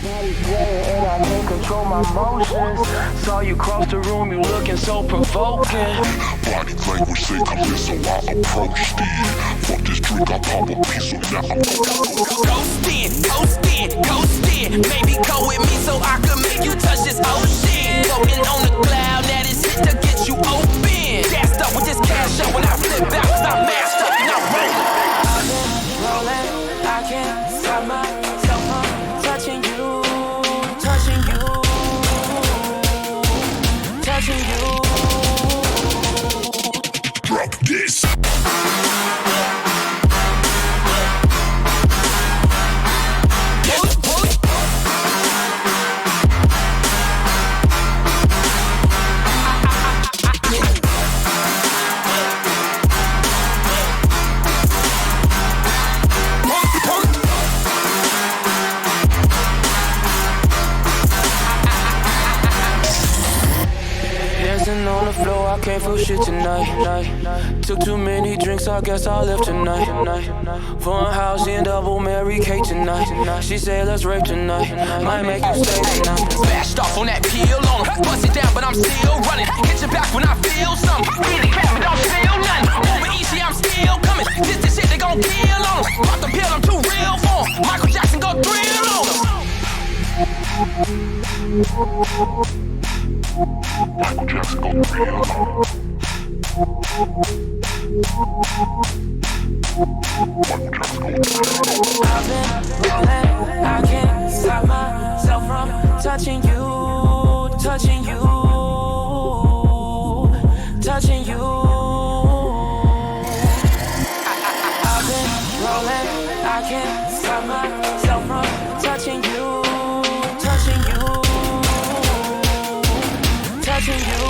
And I can't control my motions. Saw you cross the room, you looking so provoking. Body language say come here, so I approached it. Fuck this drink, I pop a piece, so now I'm ghosting. Baby, go with me so I can make you touch this ocean. Floating on the cloud, that is it to get you open. Gassed up with this cash out when I flip out, cause I'm masked up and I'm rolling. I've been rolling, I can't stop myself from touching you, touching you, touching you. drop this. On the floor, I can't feel shit tonight. Took too many drinks, I guess I'll live tonight. Fun house in double Mary Kate tonight. She said let's rape tonight. Might make you stay tonight. Bashed off on that peel on him. Bust it down, but I'm still running. Hit your back when I feel something. Beat the crap, but don't feel nothing. Over easy, I'm still coming. This the shit they gon' kill on him. Pop the pill, I'm too real for him. Michael Jackson go thrill on him. Michael Jackson go real. I've been rolling, I can't stop myself from touching you, touching you, touching you. I've been rolling, I can't stop myself from touching you, touching you, touching you.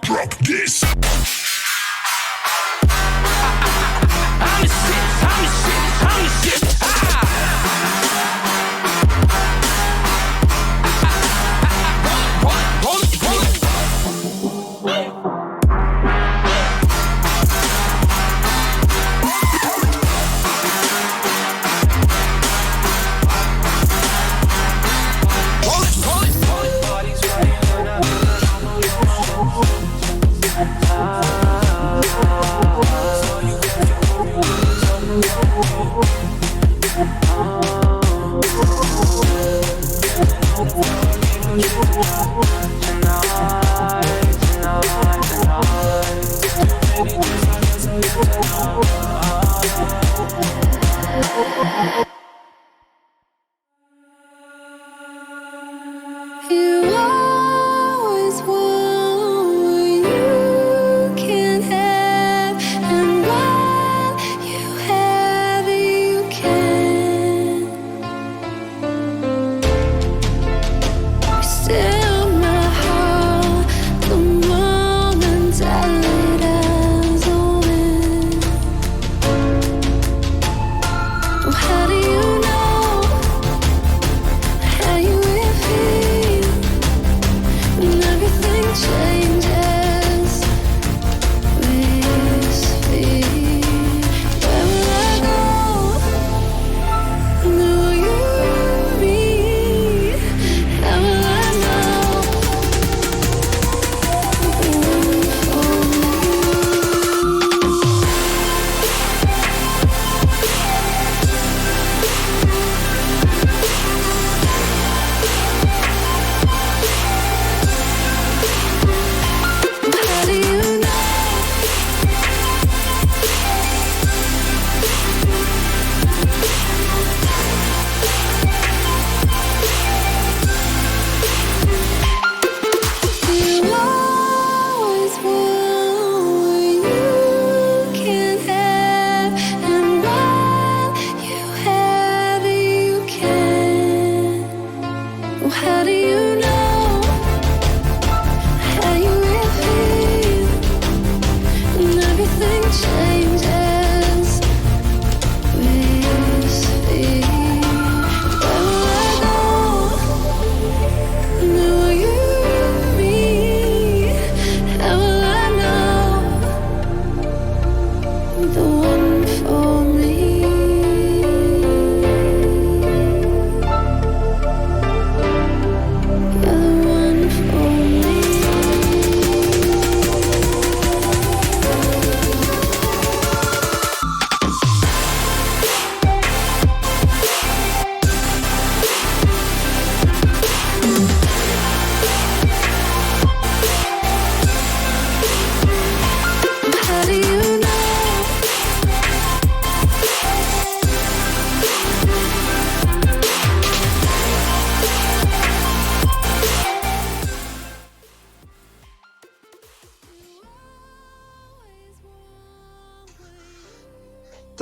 Drop this. I'm the shit, I'm the shit, I'm the shit.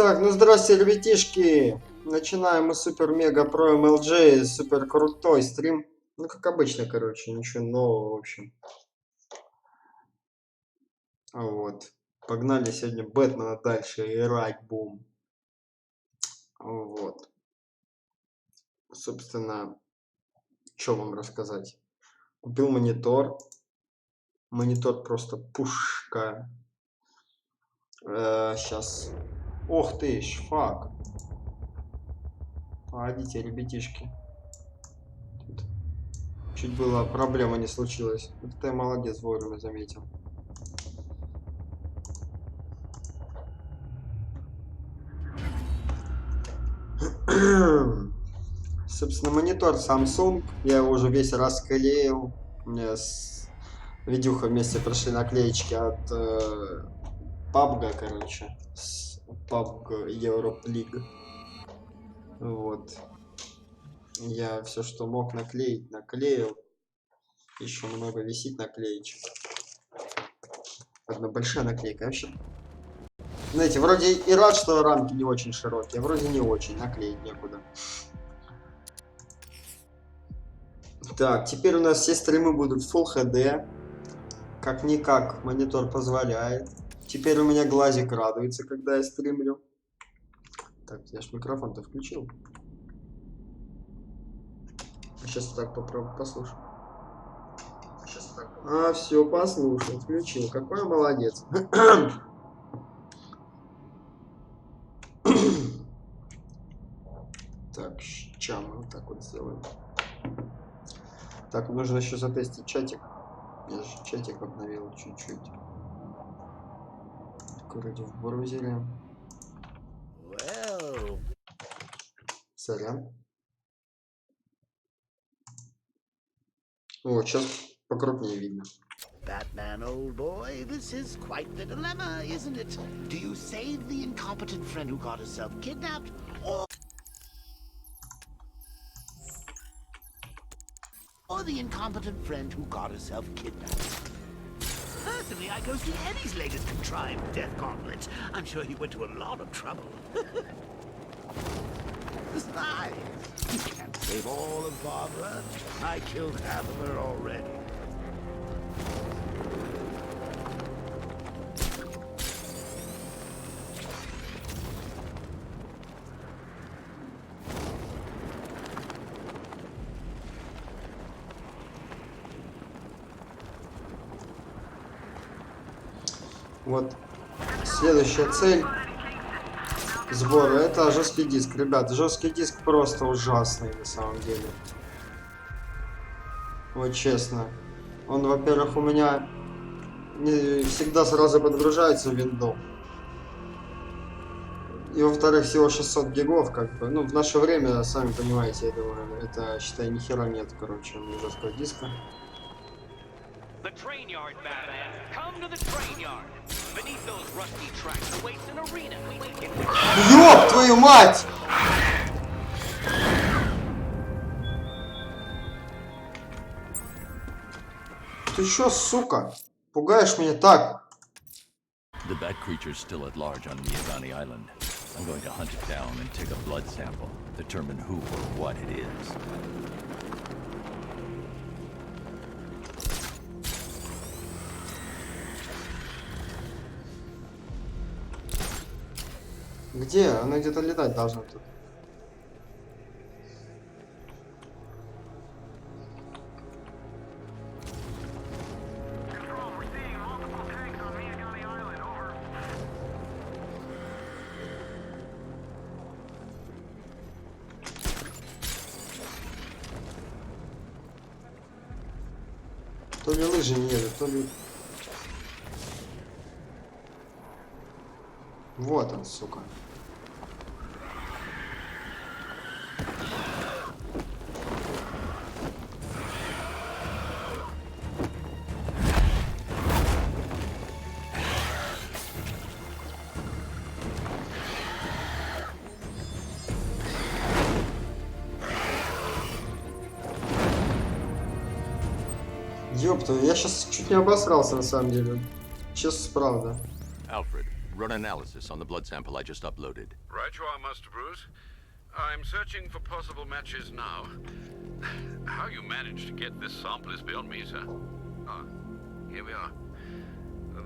Так, ну здрасте, ребятишки. Начинаем мы супер-мега-про MLG, супер крутой стрим. Ну, как обычно, короче, ничего нового, в общем. Вот. Погнали сегодня Бэтмена дальше играть, бум. Вот. Собственно, что вам рассказать. Купил монитор. Монитор просто пушка. Сейчас. Ох ты ж, фак. Погодите, ребятишки. Тут чуть было проблема не случилась. Вот ты молодец, вовремя заметил. Собственно, монитор Samsung. Я его уже весь расклеил. У меня с видюха вместе прошли наклеечки от PUBG, короче. С PUBG Europe League. Вот. Я все, что мог наклеить, наклеил. Еще много висит наклеечек. Одна большая наклейка вообще. Знаете, вроде и рад, что рамки не очень широкие, а вроде не очень, наклеить некуда. Так, теперь у нас все стримы будут Full HD. Как-никак монитор позволяет. Теперь у меня глазик радуется, когда я стримлю. Так, я ж микрофон-то включил. Сейчас так попробую послушать. А, все, послушал, включил. Какой молодец. Так, сейчас мы вот так вот сделаем. Так, нужно еще затестить чатик. Я же чатик обновил чуть-чуть. Вроде в браузере. Сорян. Вот, сейчас покрупнее видно. Batman, old boy, this is quite the dilemma, isn't it? Do you save the incompetent friend who got herself kidnapped, or the incompetent friend who got herself kidnapped? Personally, I go see Eddie's latest contrived death gauntlet. I'm sure he went to a lot of trouble. Besides, you can't save all of Barbara. I killed half of her already. Вот следующая цель сбора — это жесткий диск. Ребят, жесткий диск просто ужасный на самом деле. Вот честно. Он, во-первых, у меня не всегда сразу подгружается в винду. И во-вторых, всего 600 гигов, как бы. Ну, в наше время, сами понимаете, я думаю, это, считай, ни хера нет, короче, жесткого диска. Ёб твою мать! Ты чё, сука? Пугаешь меня так? The bat creature's still at large on Miyagani Island. I'm going to hunt it down and take a blood sample, determine who or what it is. Где? Она где-то летать должна тут. То ли лыжи не едут, то ли... Вот он, сука. Ёпта, я сейчас чуть не обосрался на самом деле. Честно, правда. Alfred, run analysis on the blood sample I just uploaded. Right you are, Master Bruce. I'm searching for possible matches now. How you managed to get this sample is beyond me, sir. Ah, here we are.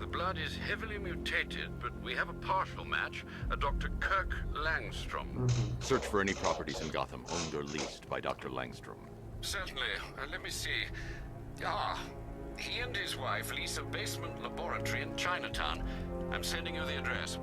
The blood is heavily mutated, but we have a partial match, a Dr. Kirk Langstrom. Search for any properties in Gotham owned or leased by Dr. Langstrom. Certainly. Let me see. Ah, he and his wife lease a basement laboratory in Chinatown. I'm sending you the address.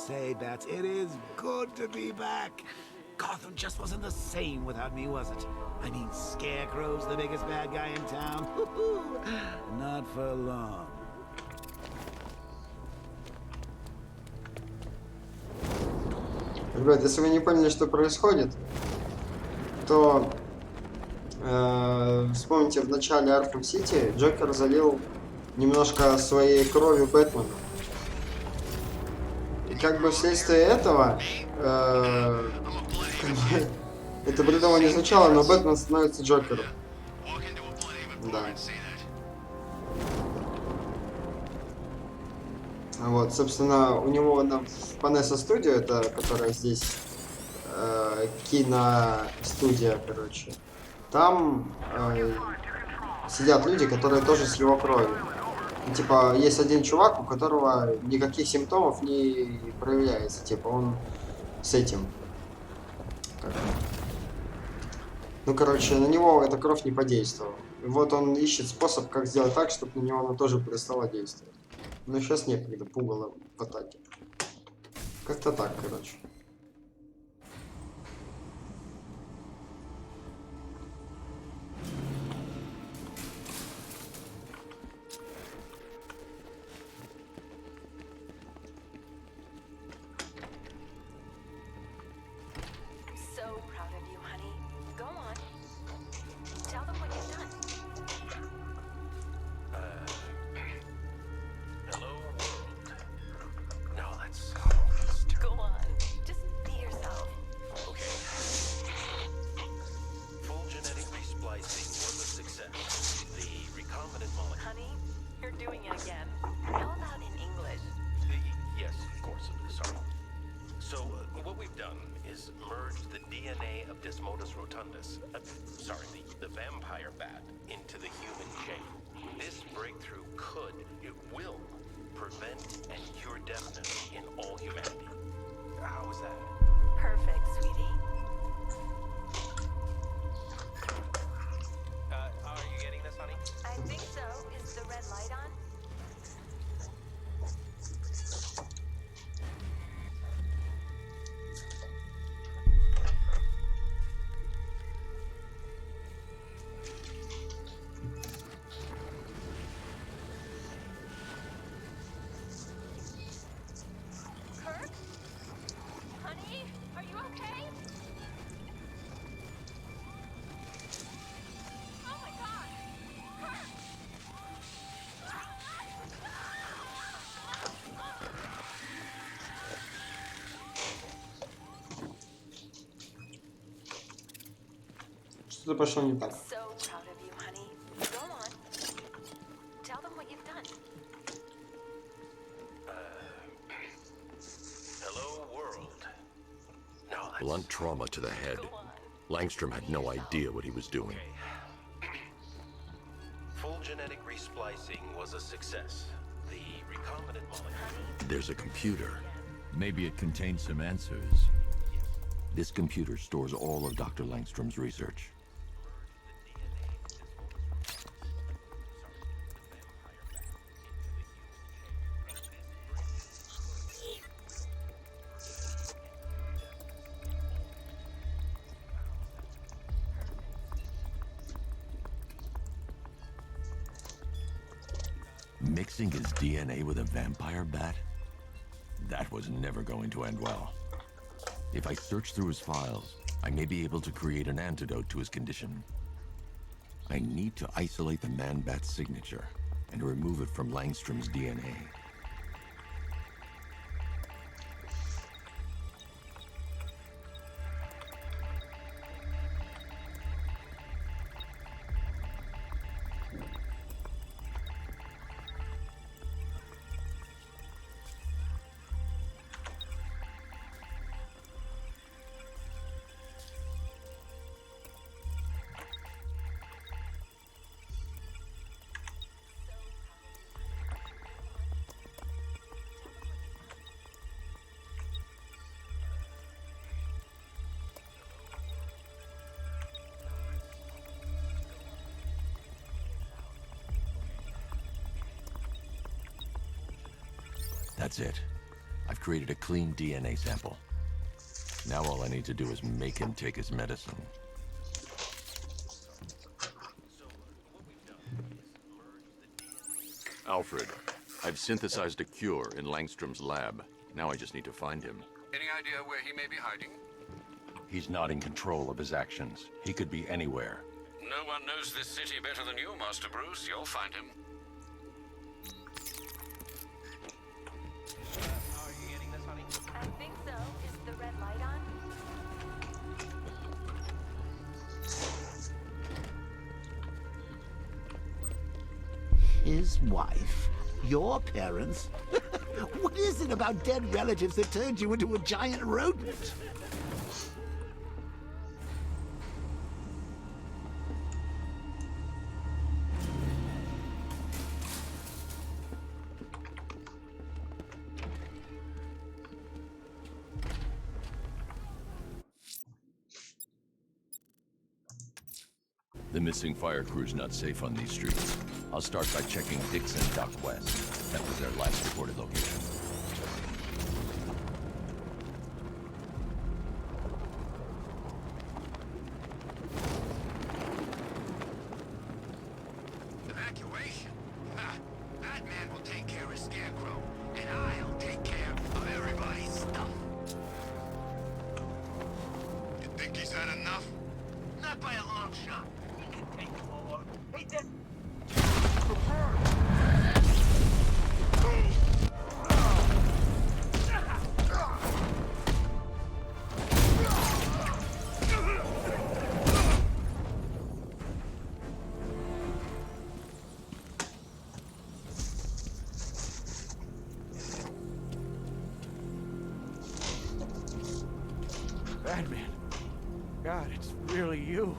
Say that it is good to be back. Gotham just wasn't the same without me, was it? I mean, Scarecrow's the biggest bad guy in town. Not for long. Ребят, если вы не поняли, что происходит, то вспомните, в начале Arkham City Джокер залил немножко своей кровью Бэтмена. Как бы вследствие этого, это бредово не звучало, но Бэтмен становится Джокером. Да. Вот, собственно, у него в Панесса студия, это которая здесь киностудия, короче. Там сидят люди, которые тоже с его кровью. Типа, есть один чувак, у которого никаких симптомов не проявляется. Типа, он с этим. Ну, короче, на него эта кровь не подействовала. И вот он ищет способ, как сделать так, чтобы на него она тоже перестала действовать. Но сейчас некогда, пугало в атаке. Как-то так, короче. The vampire bat into the human chain. This breakthrough it will prevent and cure deafness in all humanity. How is that? Perfect, sweetie. Are you getting this, honey? I think so. Is the red light on? Что-то пошло не так. Blunt trauma to the head. Langstrom had no idea what he was doing. Full genetic resplicing was a success. The recombinant molecule. There's a computer. Maybe it contains some answers. This computer stores all of Dr. Langstrom's research. Mixing his DNA with a vampire bat? That was never going to end well. If I search through his files, I may be able to create an antidote to his condition. I need to isolate the man-bat's signature and remove it from Langstrom's DNA. That's it. I've created a clean DNA sample. Now all I need to do is make him take his medicine. Alfred, I've synthesized a cure in Langstrom's lab. Now I just need to find him. Any idea where he may be hiding? He's not in control of his actions. He could be anywhere. No one knows this city better than you, Master Bruce. You'll find him. I think so. Is the red light on? His wife? Your parents? What is it about dead relatives that turned you into a giant rodent? The missing fire crew's not safe on these streets. I'll start by checking Dixon Dock West. That was their last reported location. Evacuation? Ha! That man will take care of Scarecrow, and I'll take care of everybody's stuff. You think he's had enough? Not by a long shot. He can take more. He did. Batman. God, it's really you.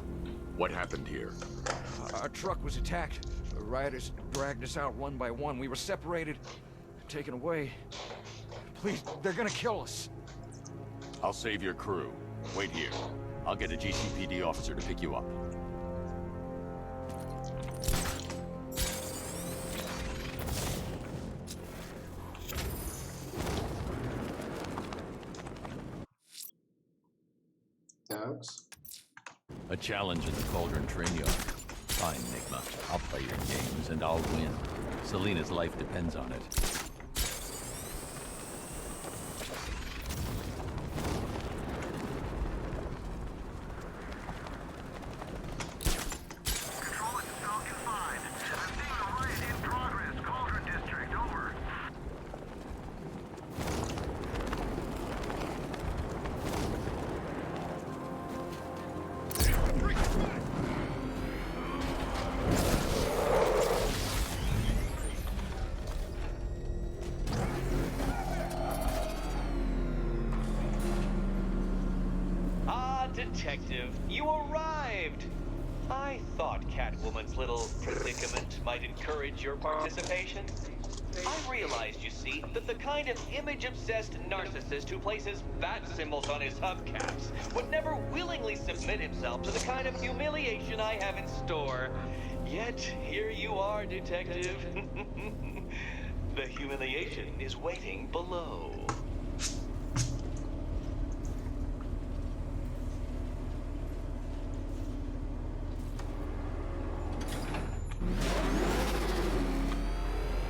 What happened here? Our truck was attacked. The rioters dragged us out one by one. We were separated, taken away. Please, they're gonna kill us. I'll save your crew. Wait here. I'll get a GCPD officer to pick you up. A challenge in the Cauldron train yard. Fine, Nigma. I'll play your games and I'll win. Selena's life depends on it. Control, it's Falcon 5. I'm seeing a riot in progress. Cauldron District, over. Detective, you arrived! I thought Catwoman's little predicament might encourage your participation. I realized, you see, that the kind of image-obsessed narcissist who places bat symbols on his hubcaps would never willingly submit himself to the kind of humiliation I have in store. Yet, here you are, Detective. The humiliation is waiting below.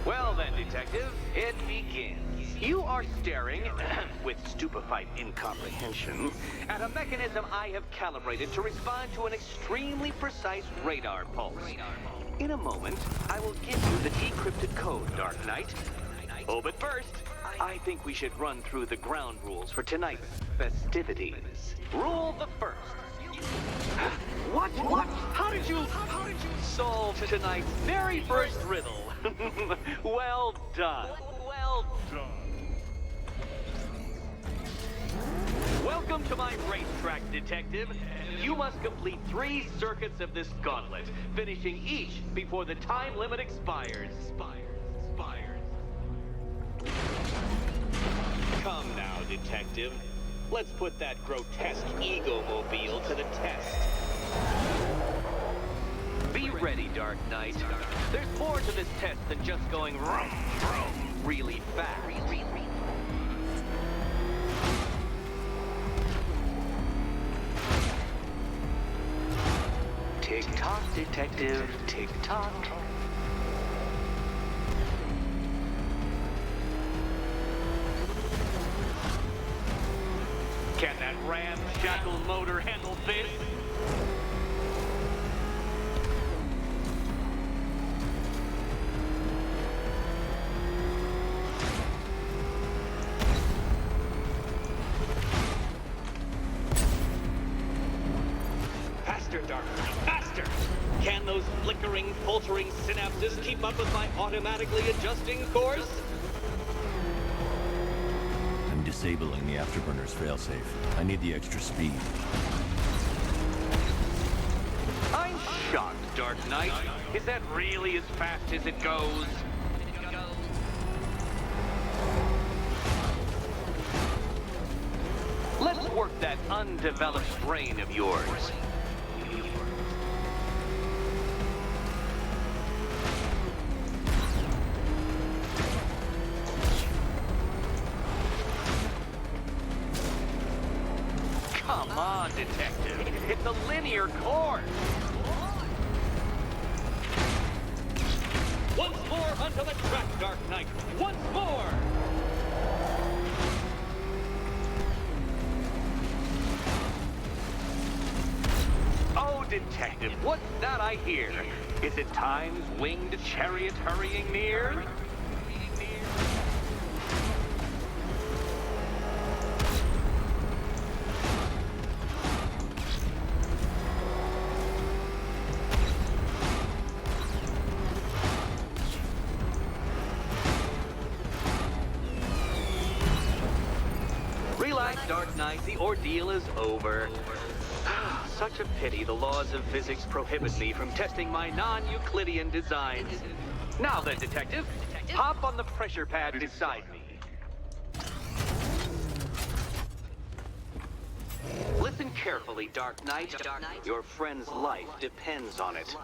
Well then, Detective, it begins. You are staring, with stupefied incomprehension, at a mechanism I have calibrated to respond to an extremely precise radar pulse. In a moment, I will give you the decrypted code, Dark Knight. Oh, but first, I think we should run through the ground rules for tonight's festivities. Rule the first. What? How did you solve tonight's very first riddle? Well done. Well done. Welcome to my racetrack, Detective. You must complete 3 circuits of this gauntlet, finishing each before the time limit expires. Come now, Detective. Let's put that grotesque ego-mobile to the test. Be ready, Dark Knight. There's more to this test than just going vroom, vroom really fast. Tick-tock, Detective, tick-tock. Can that ramshackle motor handle this? Faster, Dark Knight, faster! Can those flickering, faltering synapses keep up with my automatically adjusting course? I'm disabling the afterburner's failsafe. I need the extra speed. I'm shocked, Dark Knight. Is that really as fast as it goes? Let's work that undeveloped brain of yours. Come on, Detective. It's a linear course. Once more onto the track, Dark Knight. Once more. Oh, Detective, what's that I hear? Is it Time's winged chariot hurrying near? Relax, Dark Knight, the ordeal is over. Such a pity the laws of physics prohibit me from testing my non-Euclidean designs. Now then, Detective, hop on the pressure pad beside me. Listen carefully, Dark Knight. Your friend's life depends on it.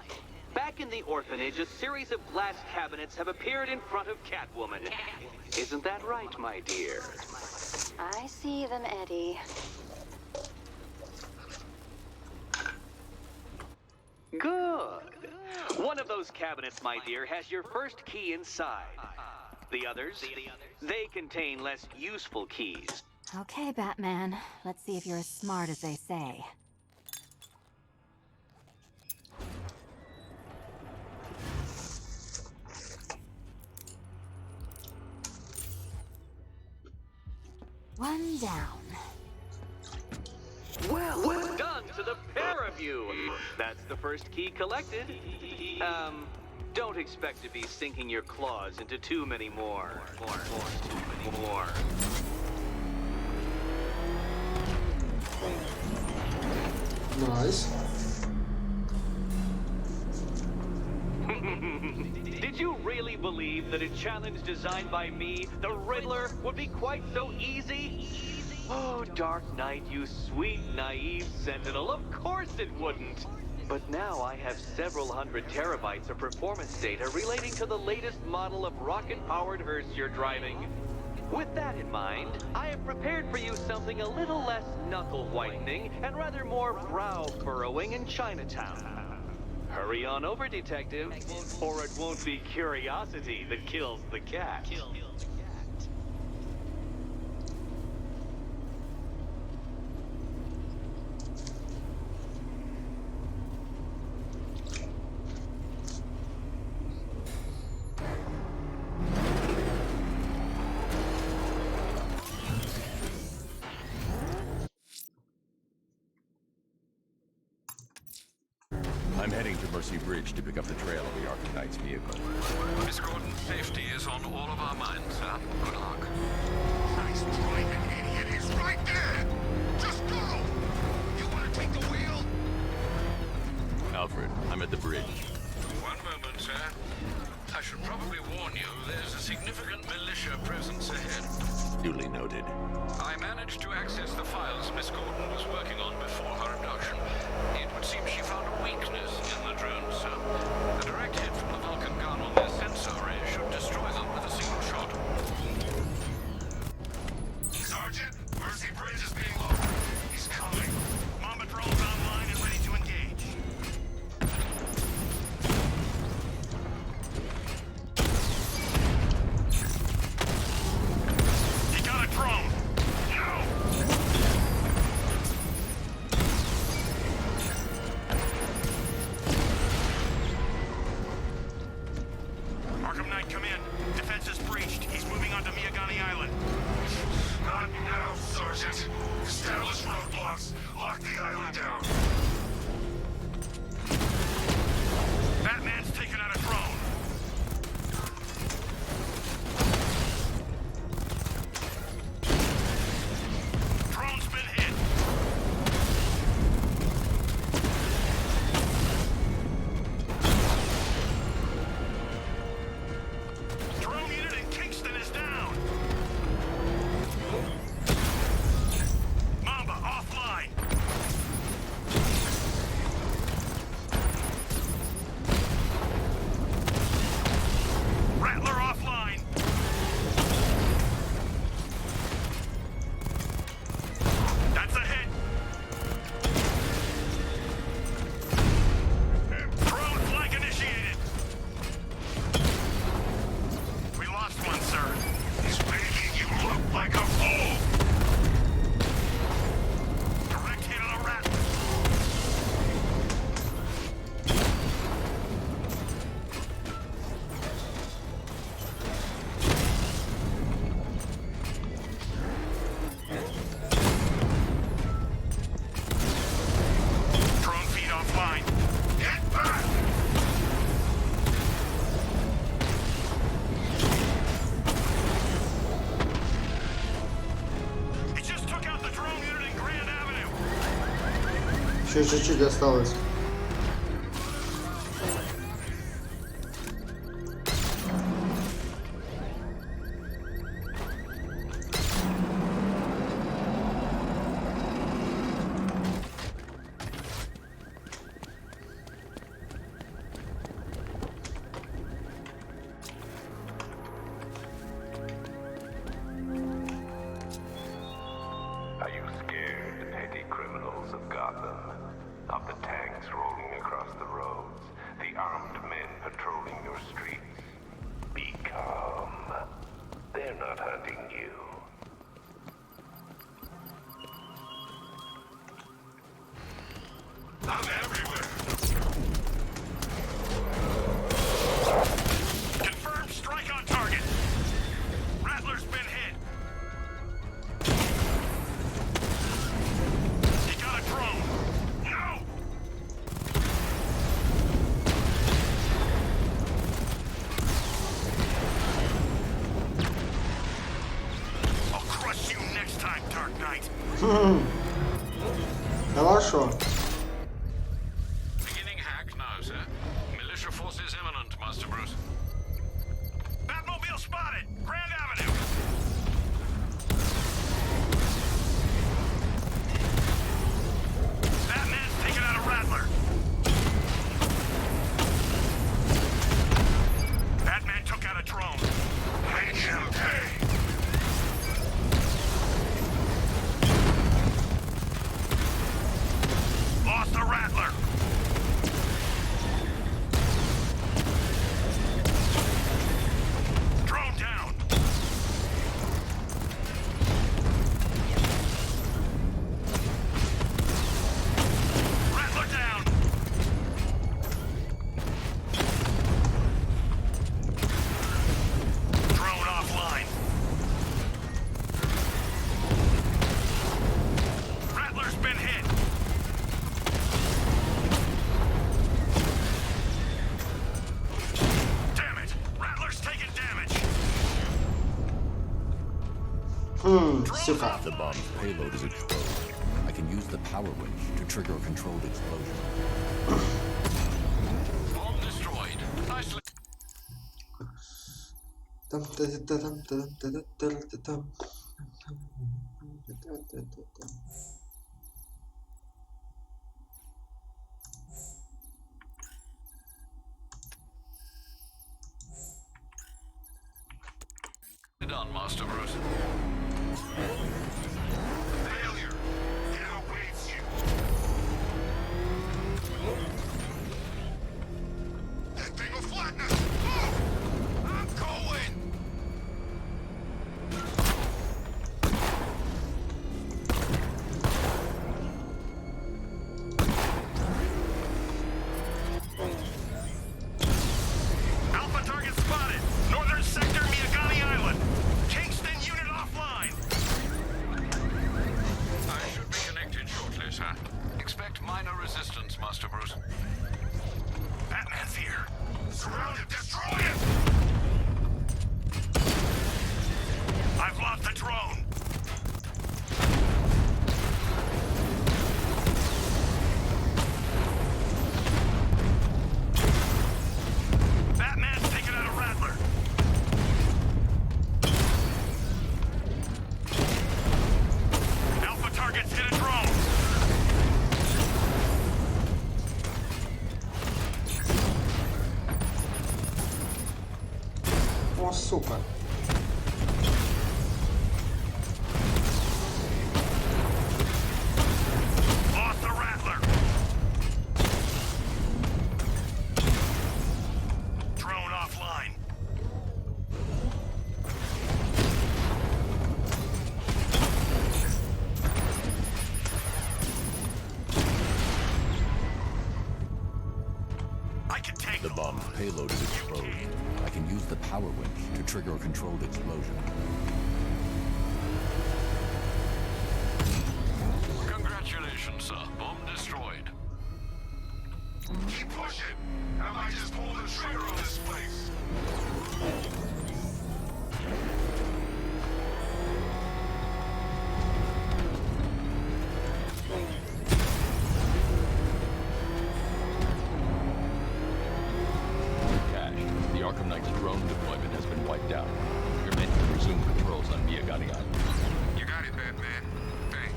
Back in the orphanage, a series of glass cabinets have appeared in front of Catwoman. Isn't that right, my dear? I see them, Eddie. Good. One of those cabinets, my dear, has your first key inside. The others, they contain less useful keys. Okay, Batman. Let's see if you're as smart as they say. One down. Well done to the pair of you. That's the first key collected. Don't expect to be sinking your claws into too many more. More. Nice. Did you really believe that a challenge designed by me, the Riddler, would be quite so easy? Oh, Dark Knight, you sweet, naive sentinel, of course it wouldn't. But now I have several hundred terabytes of performance data relating to the latest model of rocket-powered hearse you're driving. With that in mind, I have prepared for you something a little less knuckle-whitening and rather more brow-furrowing in Chinatown. Hurry on over, detective, or it won't be curiosity that kills the cat. I'm heading to Mercy Bridge to pick up the trail of the Arkham Knight's vehicle. Miss Gordon's safety is on all of our minds, sir. Good luck. Nice driving, idiot. He's right there. Just go. You want to take the wheel? Alfred, I'm at the bridge. One moment, sir. I should probably warn you, there's a significant militia presence ahead. Duly noted. I managed to access the files Miss Gordon was working on before her abduction. It would seem she found a weakness in the drones, sir. A direct hit from the Vulcan gun on their sensor array should destroy them with a single shot. Sergeant, Mercy Bridge is being lowered. He's coming. Mamba drone's online and ready to engage. He got a drone. No. Arkham Knight, come in. Defense is breached. He's moving onto Miyagani Island. Not now, Sergeant. Establish roadblocks. Lock the island down. Batman's taken out a drone. Drone's been hit. Drone unit in Kingston is down. Mamba offline. Rattler offline. That's a hit. Drone flank initiated. We lost one, sir. He's making you look like a fool. Direct hit on a rat. Drone feed offline. Get back! He just took out the drone unit in Grand Avenue. Еще чуть-чуть осталось. Are you scared, petty criminals of Gotham? Of the tanks rolling across the roads, the armed men patrolling your streets? Be calm. They're not hunting you. I'm everywhere. Confirmed strike on target. Rattler's been hit. He got a drone. No! I'll crush you next time, Dark Knight. Хорошо. Beginning hack now, sir. Militia forces imminent, Сука. The bomb's payload is exposed. I can use the power winch to trigger a controlled explosion. Bomb destroyed. Nicely. Done, Master Bruce. Failure. It awaits you. That thing will flatten us. Oh, I'm going. Alpha target spotted. Northern sector, Miyagani Island. Kingston unit offline. I should be connected shortly, sir. Expect minor resistance, Master Bruce. Batman's here. Surround him. Destroy him. I've lost the drone. Batman's taken out a Rattler. Alpha targets hit a drone. О, сука. Lost the Rattler. Drone offline. I can take The bomb's payload is exposed. I can use the power winch to trigger a controlled explosion. Congratulations, sir. Bomb destroyed. Keep pushing, and I might just pull the trigger on this place. Cash. The Arkham Knight's drone deployment has been wiped out. You're meant to resume controls on Miyagani Island. You got it, Batman. Thanks.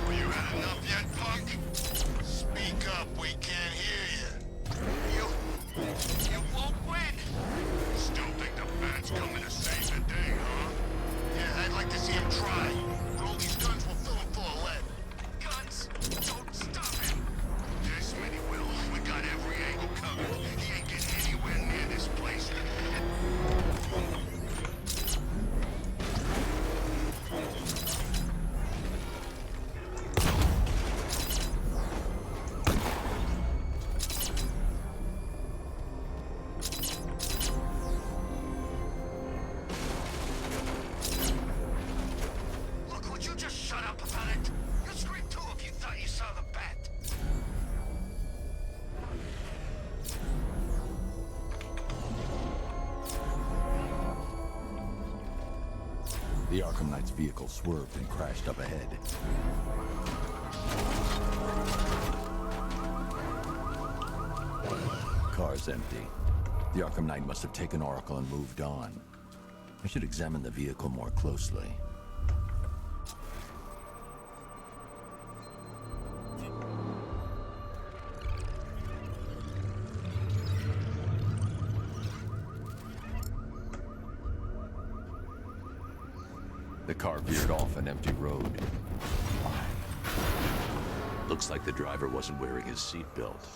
Well, you had enough yet, punk? Speak up, we can't hear you. You won't win. Still think the bat's coming to save the day, huh? Yeah, I'd like to see him try. But all these guns will fill him full of lead. Guns? Don't stop him. Yes, many will. We got every angle covered. He ain't getting anywhere near this place. Look, would you just shut up about it? You'd scream too if you thought you saw the bat. The Arkham Knight's vehicle swerved and crashed up ahead. Car's empty. The Arkham Knight must have taken Oracle and moved on. I should examine the vehicle more closely. The car veered off an empty road. Looks like the driver wasn't wearing his seatbelt.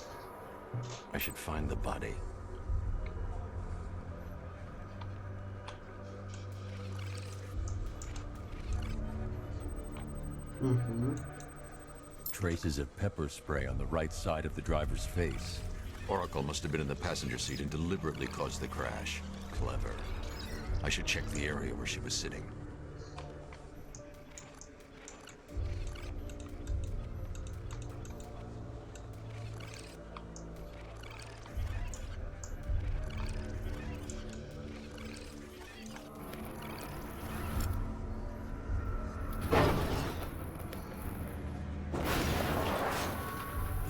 I should find the body. Traces of pepper spray on the right side of the driver's face. Oracle must have been in the passenger seat and deliberately caused the crash. Clever. I should check the area where she was sitting.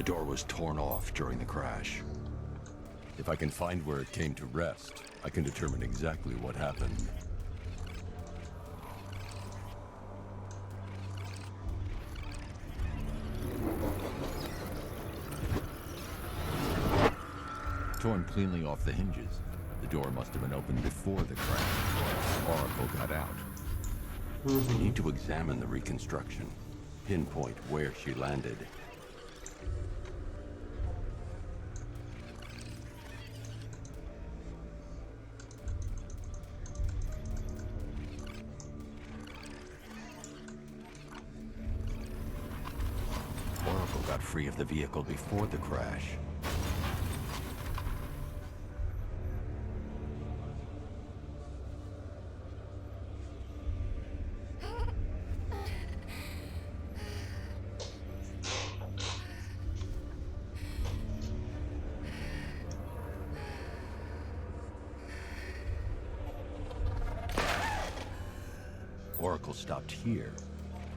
door was torn off during the crash. If I can find where it came to rest, I can determine exactly what happened. Torn cleanly off the hinges. The door must have been opened before the crash. Oracle got out. We need to examine the reconstruction. Pinpoint where she landed. Oracle got free of the vehicle before the crash. Oracle stopped here.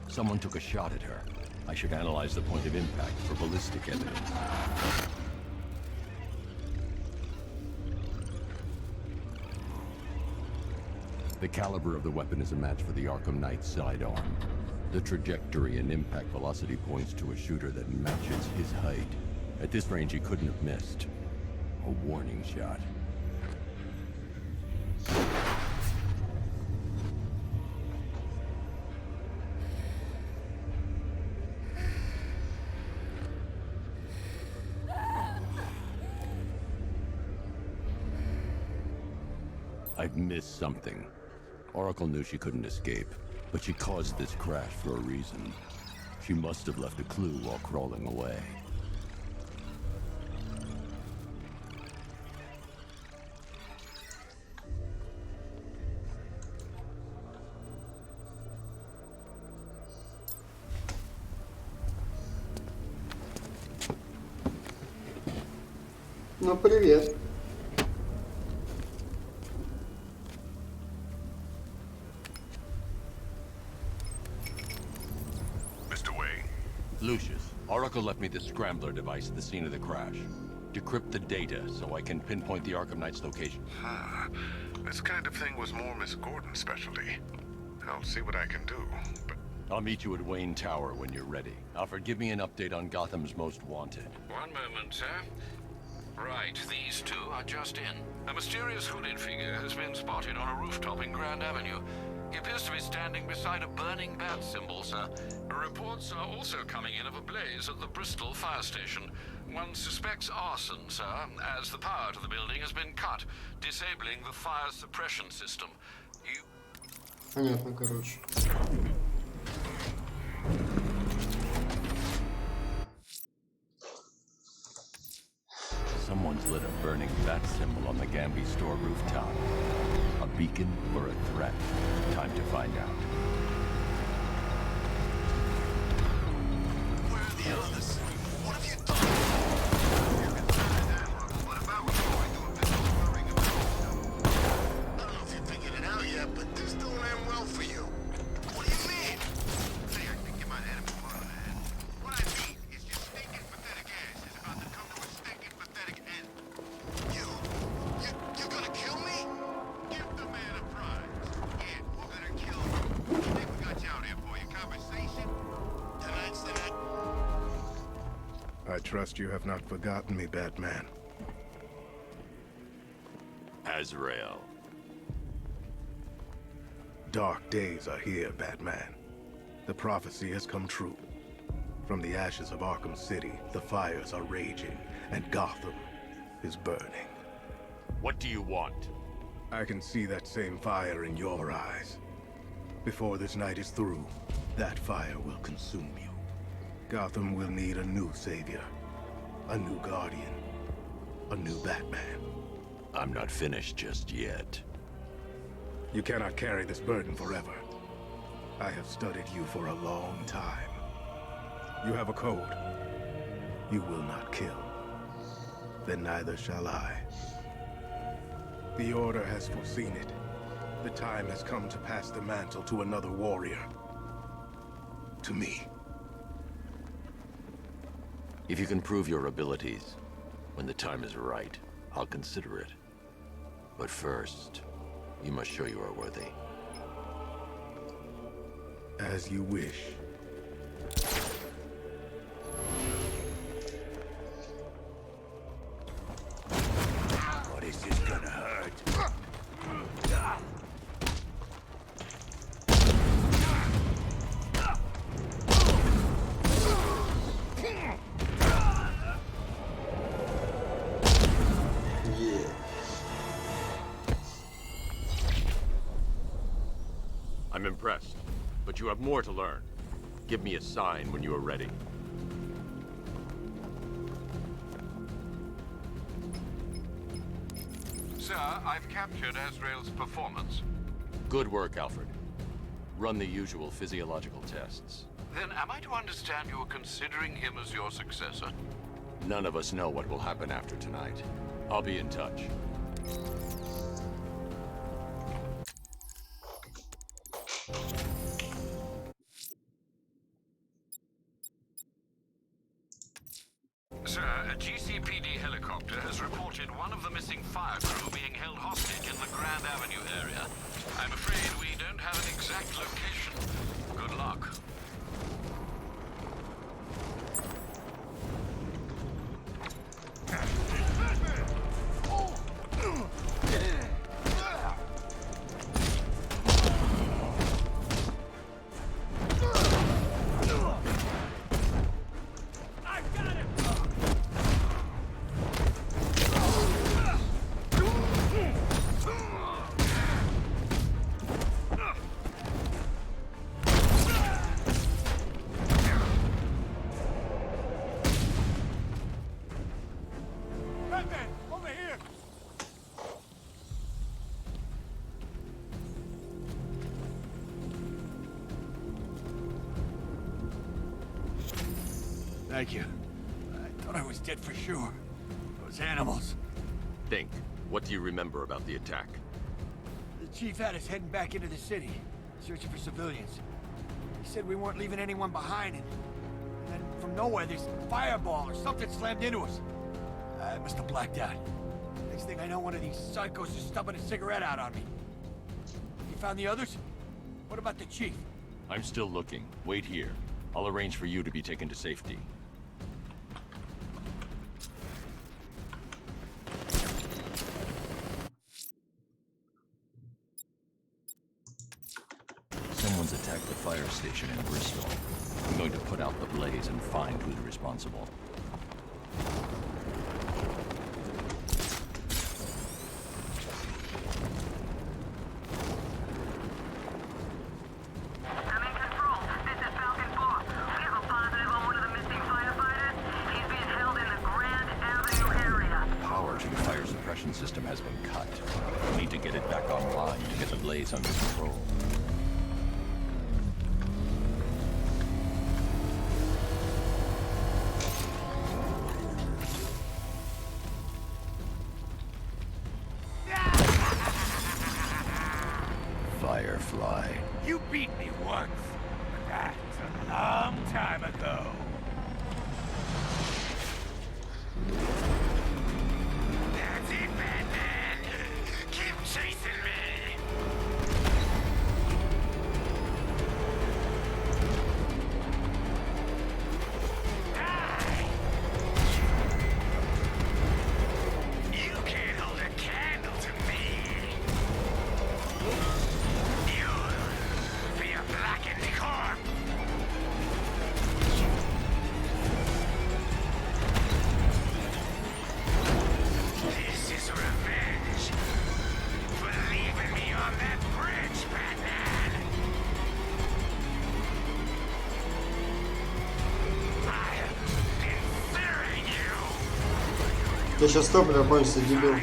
Someone took a shot at her. I should analyze the point of impact for ballistic evidence. The caliber of the weapon is a match for the Arkham Knight's sidearm. The trajectory and impact velocity points to a shooter that matches his height. At this range, he couldn't have missed. A warning shot. I've missed something. Oracle knew she couldn't escape, but she caused this crash for a reason. She must have left a clue while crawling away. Ну, привет. Lucius, Oracle left me the scrambler device at the scene of the crash. Decrypt the data so I can pinpoint the Arkham Knight's location. This kind of thing was more Miss Gordon's specialty. I'll see what I can do, but... I'll meet you at Wayne Tower when you're ready. Alfred, give me an update on Gotham's Most Wanted. One moment, sir. Right, these two are just in. A mysterious hooded figure has been spotted on a rooftop in Grand Avenue. He appears to be standing beside a burning bat symbol, sir. Reports are also coming in of a blaze at the Bristol fire station. One suspects arson, sir, as the power to the building has been cut, disabling the fire suppression system. Понятно, короче. Someone's lit a burning bat symbol on the Gamby store rooftop. A beacon or a threat? Time to find out. Where are the others? What have you done? What about what you're doing business worrying about? I don't know if you figured it out yet, but this don't end well for you. What do you mean? Say, I think you might have a part of that. What I mean is your stinking pathetic ass is about to come to a stinking pathetic end. You're gonna kill me? Give the man a prize. Yeah, we're gonna kill you. What do you think we got you out here for? Your conversation? Tonight's the night. I trust you have not forgotten me, Batman. Azrael. Dark days are here, Batman. The prophecy has come true. From the ashes of Arkham City, the fires are raging, and Gotham is burning. What do you want? I can see that same fire in your eyes. Before this night is through, that fire will consume you. Gotham will need a new savior, a new guardian, a new Batman. I'm not finished just yet. You cannot carry this burden forever. I have studied you for a long time. You have a code. You will not kill. Then neither shall I. The Order has foreseen it. The time has come to pass the mantle to another warrior. To me. If you can prove your abilities, when the time is right, I'll consider it. But first, you must show you are worthy. As you wish. What is this gonna hurt? I'm impressed, but you have more to learn. Give me a sign when you are ready. Sir, I've captured Azrael's performance. Good work, Alfred. Run the usual physiological tests. Then am I to understand you're considering him as your successor? None of us know what will happen after tonight. I'll be in touch. Sir, a GCPD helicopter has reported one of the missing fire crew being held hostage in the Grand Avenue area. I'm afraid we don't have an exact location. Good luck. Thank you. I thought I was dead for sure. Those animals. Think. What do you remember about the attack? The chief had us heading back into the city, searching for civilians. He said we weren't leaving anyone behind, and then from nowhere, this fireball or something slammed into us. I must have blacked out. Next thing I know, one of these psychos is stubbing a cigarette out on me. You found the others? What about the chief? I'm still looking. Wait here. I'll arrange for you to be taken to safety. Someone's attacked the fire station in Bristol. I'm going to put out the blaze and find who's responsible. System has been cut. We need to get it back online to get the blaze under control. Firefly. You beat me once, but that's a long time ago. Я сейчас топливо кончится, дебил.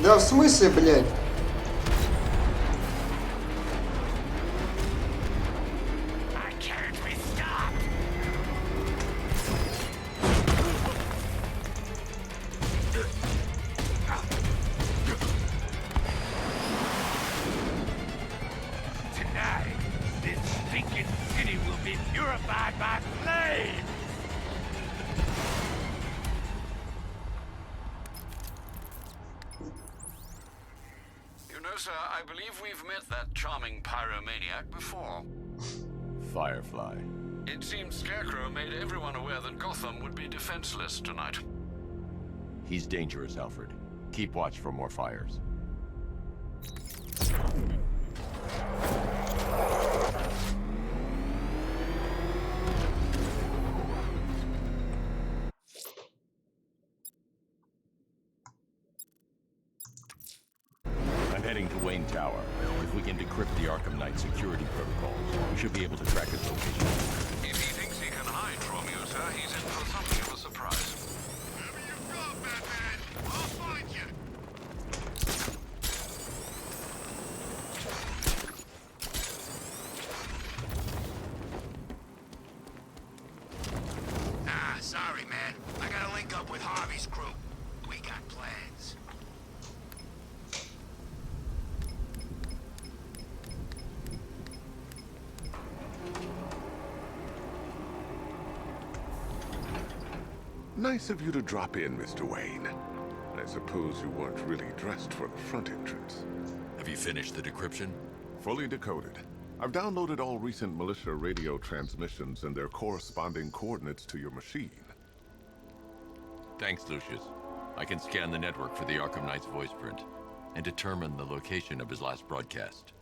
Да в смысле, блядь? Sir, I believe we've met that charming pyromaniac before. Firefly. It seems Scarecrow made everyone aware that Gotham would be defenseless tonight. He's dangerous, Alfred. Keep watch for more fires. Heading to Wayne Tower. If we can decrypt the Arkham Knight security protocols, we should be able to track his location. If he thinks he can hide from you, sir, he's in for something of a surprise. Wherever you go, Batman, I'll find you. Sorry, man. I gotta link up with Harvey's crew. We got plans. Nice of you to drop in, Mr. Wayne. I suppose you weren't really dressed for the front entrance. Have you finished the decryption? Fully decoded. I've downloaded all recent militia radio transmissions and their corresponding coordinates to your machine. Thanks, Lucius. I can scan the network for the Arkham Knight's voice print and determine the location of his last broadcast.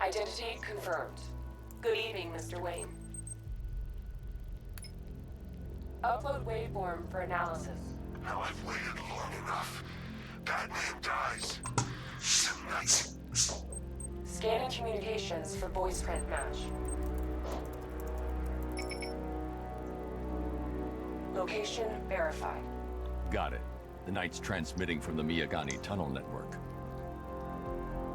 Identity confirmed. Good evening, Mr. Wayne. Upload waveform for analysis. Now I've waited long enough. Batman dies. Nice. Scanning communications for voice print match. Location verified. Got it. The Knight's transmitting from the Miyagani tunnel network.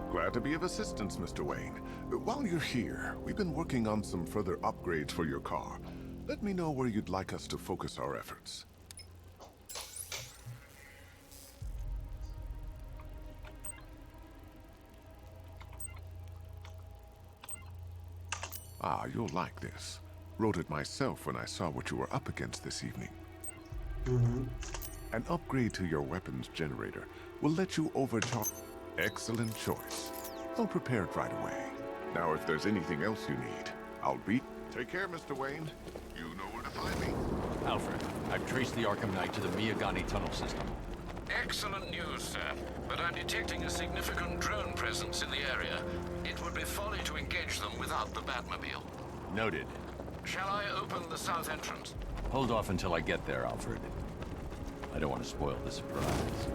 Glad to be of assistance, Mr. Wayne. While you're here, we've been working on some further upgrades for your car. Let me know where you'd like us to focus our efforts. Ah, you'll like this. Wrote it myself when I saw what you were up against this evening. An upgrade to your weapons generator will let you overcharge. Excellent choice. I'll prepare it right away. Now, if there's anything else you need, I'll be... Take care, Mr. Wayne. You know where to find me. Alfred, I've traced the Arkham Knight to the Miyagani tunnel system. Excellent news, sir. But I'm detecting a significant drone presence in the area. It would be folly to engage them without the Batmobile. Noted. Shall I open the south entrance? Hold off until I get there, Alfred. I don't want to spoil the surprise.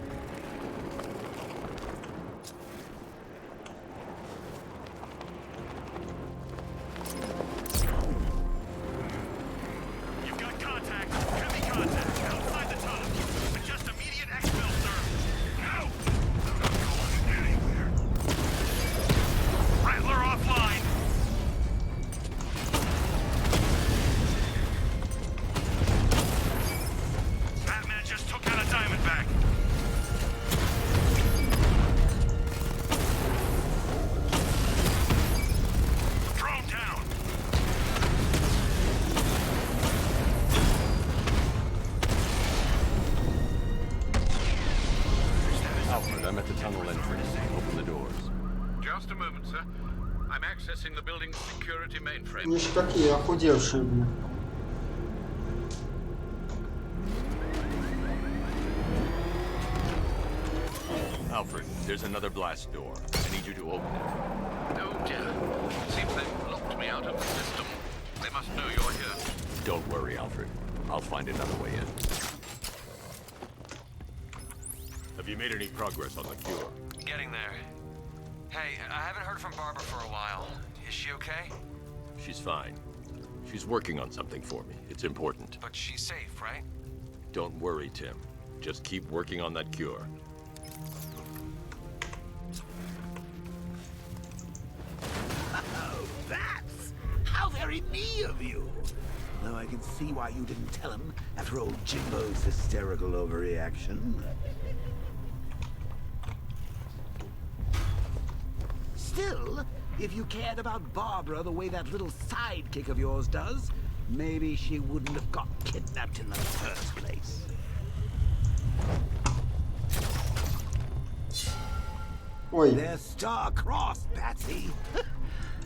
The building's security mainframe. Они ж какие охудевшие, блин. Alfred, there's another blast door. I need you to open it. Oh dear. Seems they've locked me out of the system. They must know you're here. Don't worry, Alfred. I'll find another way in. Have you made any progress on the cure? Getting there. Hey, I haven't heard from Barbara for a while. Is she okay? She's fine. She's working on something for me. It's important. But she's safe, right? Don't worry, Tim. Just keep working on that cure. Oh, that's how very me of you. Though I can see why you didn't tell him after old Jimbo's hysterical overreaction. Still, if you cared about Barbara the way that little sidekick of yours does, maybe she wouldn't have got kidnapped in the first place. Oi. They're star-crossed, Patsy.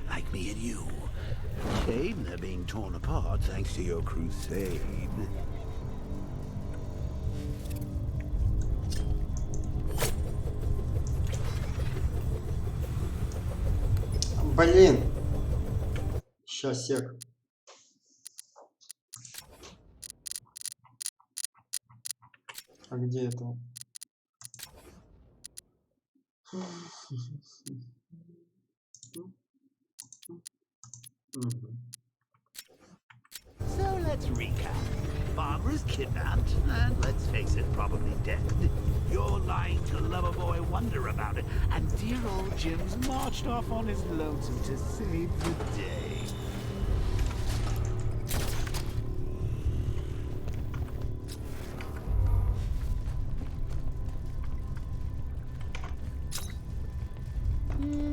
Like me and you. Shame they're being torn apart thanks to your crusade. Блин. Сейчас, сек. А где это? So let's recap. Barbara's kidnapped, and let's face it, probably dead. You're lying to Loverboy Wonder about it, and dear old Jim's marched off on his lonesome to save the day.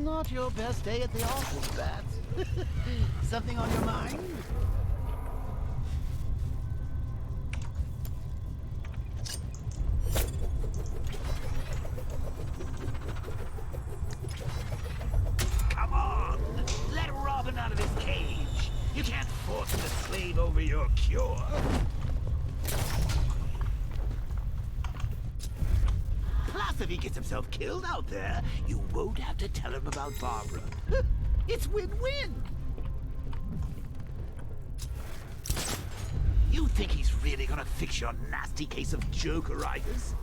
Not your best day at the office, Bats. Something on your mind? Come on! Let Robin out of his cage! You can't force him to slave over your cure! Plus, if he gets himself killed out there, you won't have to tell him about Barbara. It's win-win! You think he's really gonna fix your nasty case of jokeritis?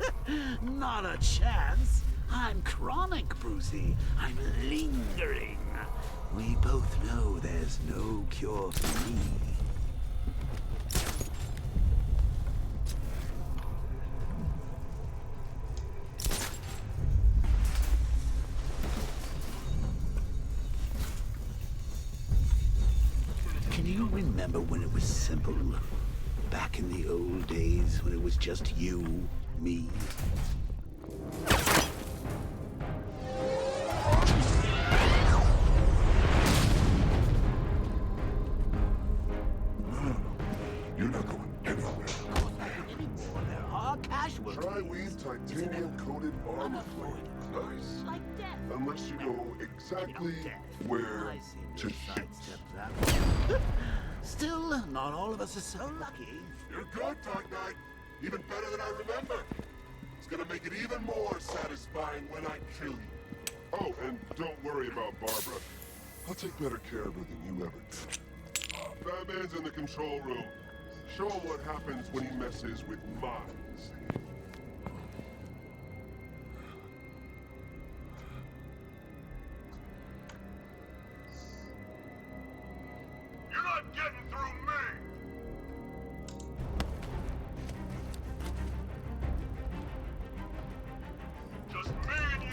Not a chance! I'm chronic, Brucey. I'm lingering. We both know there's no cure for me. Can you remember when it was simple? Back in the old days when it was just you, me. You're not going anywhere. There are casualties. Try with titanium-coated armor plate. Nice. Like death. Unless you know exactly where to shoot. Still, not all of us are so lucky. You're good, Dark Knight. Even better than I remember. It's gonna make it even more satisfying when I kill you. Oh, and don't worry about Barbara. I'll take better care of her than you ever did. Batman's in the control room. Show him what happens when he messes with minds. You're not getting through me! Just me and you.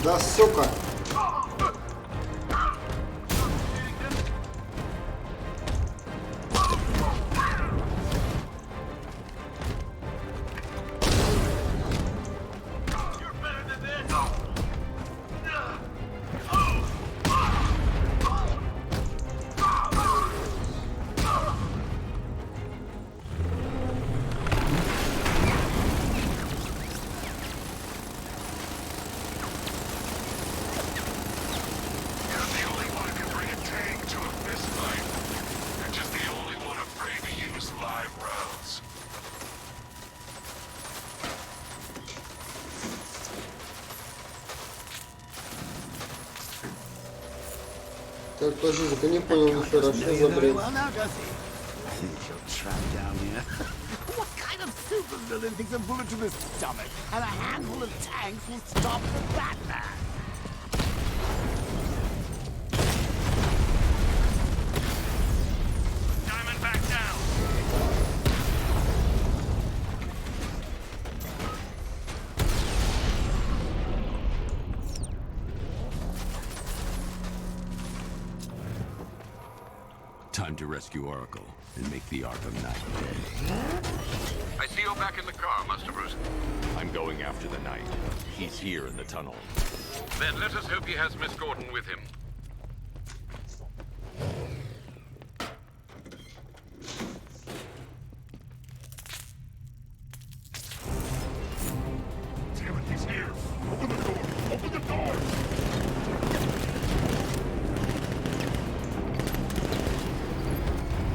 Да, сука. Так, подожди, не понял ни хера, что за бред? What kind of supervillain thinks a bullet to the stomach and a handful of tanks will stop the Batman? Diamond back down. Time to rescue Oracle and make the Arkham Knight pay. I see you're back in the car, Master Bruce. I'm going after the Knight. He's here in the tunnel. Then let us hope he has Miss Gordon with him. Damn it, he's here! Open the door! Open the door!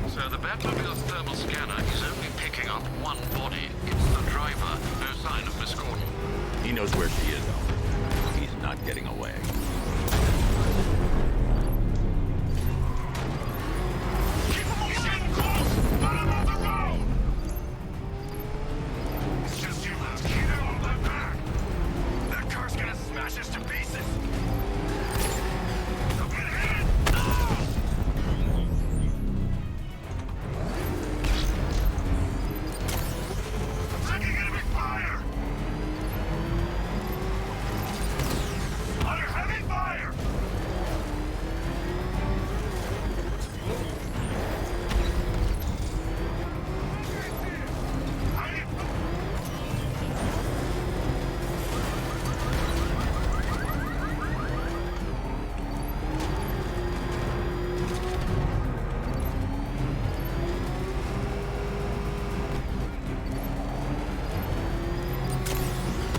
Sir, the Batmobile's thermal scanner is only picking up one body. It's the driver. No sign of Miss Gordon. He knows where she is, though. He's not getting away. Keep him he's getting close! Let him off the road! It's just you left. Keep him on my back! That car's gonna smash us to pieces! Don't get hit! Ah! Taking enemy fire! Under heavy fire!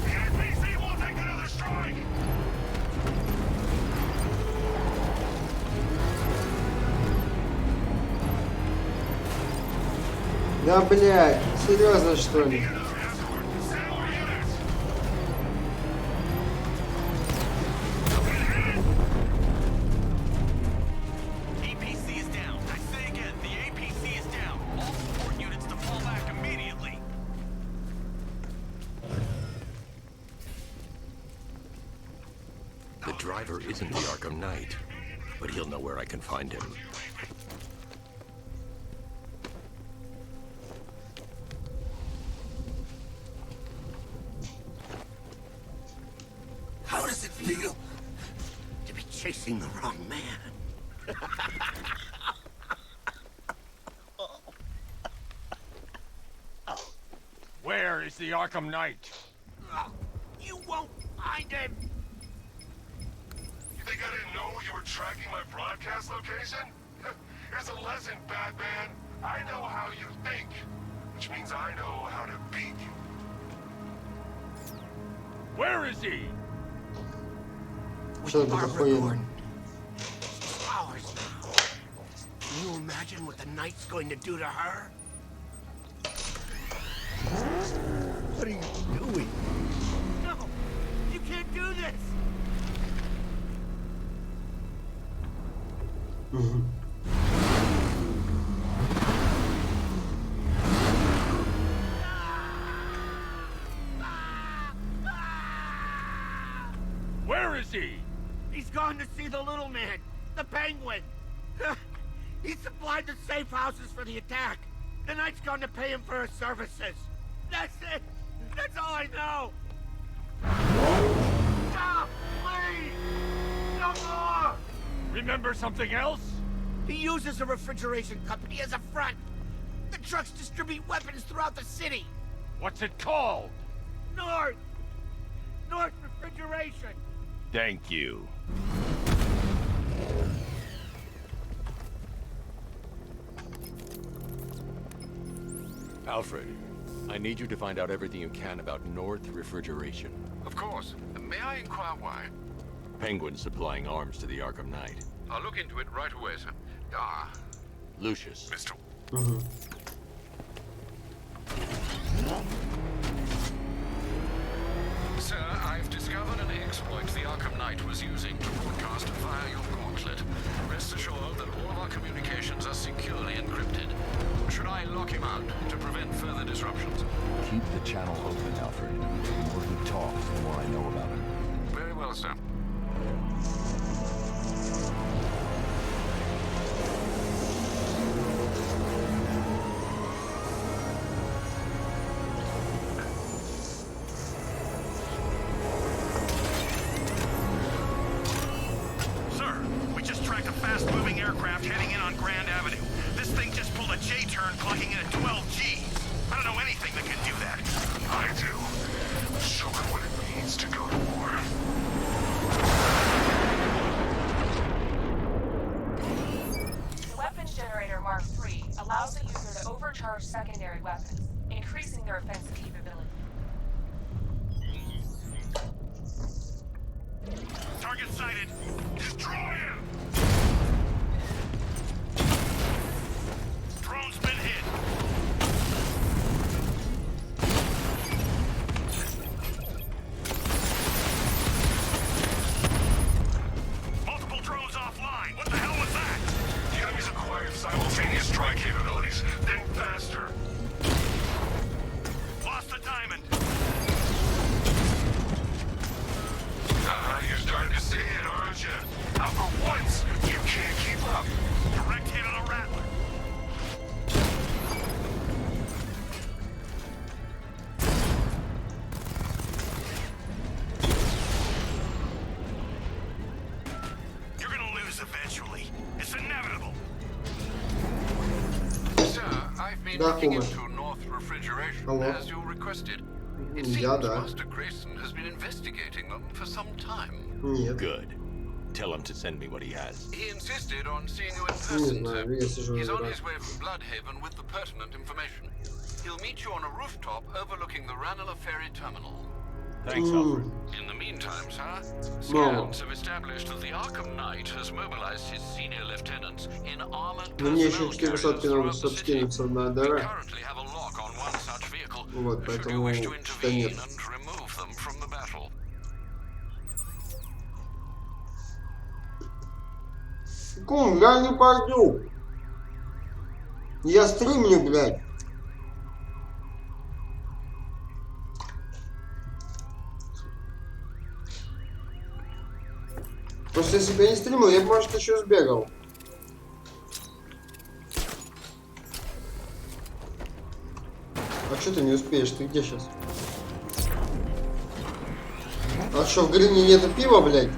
The NPC will take another strike! Да, блядь, серьезно что ли? APC is down. I say again, the APC is down. All support units to fall back immediately. The driver isn't the Arkham Knight, but he'll know where I can find him. How does it feel to be chasing the wrong man? Where is the Arkham Knight? You won't find him! You think I didn't know you were tracking my broadcast location? Here's a lesson, Batman. I know how you think, which means I know how to beat you. Where is he? Что это такое? Hours now. Can you imagine what the Knight's going to do to her? What are you doing? No! You can't do this! Where is he? He's gone to see the little man, the Penguin. He supplied the safe houses for the attack. The Knight's gone to pay him for his services. That's it. That's all I know. Stop, please. Remember something else? He uses a refrigeration company as a front. The trucks distribute weapons throughout the city. What's it called? North Refrigeration. Thank you. Alfred, I need you to find out everything you can about North Refrigeration. Of course. May I inquire why? Penguin's supplying arms to the Arkham Knight. I'll look into it right away, sir. Lucius. Mr. Sir, I've discovered an exploit the Arkham Knight was using to broadcast via your gauntlet. Rest assured that all of our communications are securely encrypted. Should I lock him out to prevent further disruptions? Keep the channel open, Alfred. The more he talks, the more I know about him. Very well, sir. Aircraft heading in on Grand Avenue. This thing just pulled a J-turn clocking in at 12 G. I don't know anything that can do that. I do. Show it what it means to go to war. The weapons generator Mark III allows the user to overcharge secondary weapons, increasing their offensive capability. Target sighted. Destroy him! Drone's been hit. Multiple drones offline. What the hell was that? The enemy's acquired simultaneous strike capabilities. Then faster. Lost the diamond. You're starting to see it, aren't you? Now for once, you can't keep up. Direct hit on a rattler. You're gonna lose eventually. It's inevitable. Sir, I've been looking into North Refrigeration as you requested. It seems Master Grayson has been investigating them for some time. Good. Tell him to send me what he has. He insisted on seeing you in person, sir. He's on his way from Bloodhaven with the pertinent information. He'll meet you on a rooftop overlooking the Ranelagh Ferry Terminal. Thanks, Alfred. In the meantime, sir, scans have established that the Arkham Knight has mobilized his senior lieutenants in armored personnel carriers throughout the city. We currently have a lock on one such vehicle. Should you wish to intervene and remove them from the battle. Кум, я не пойду. Я стримлю, блядь. Просто если бы я не стримил, я бы, может, еще сбегал. А что ты не успеешь? Ты где сейчас? А что, в Грине нету пива, блядь?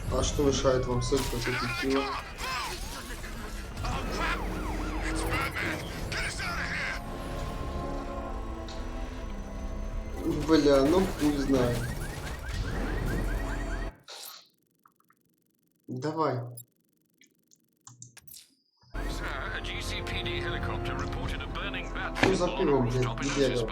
А что мешает вам сыпать это пиво? Бля, ну пусть знает. Давай. Что за пиво, блядь, не бегал?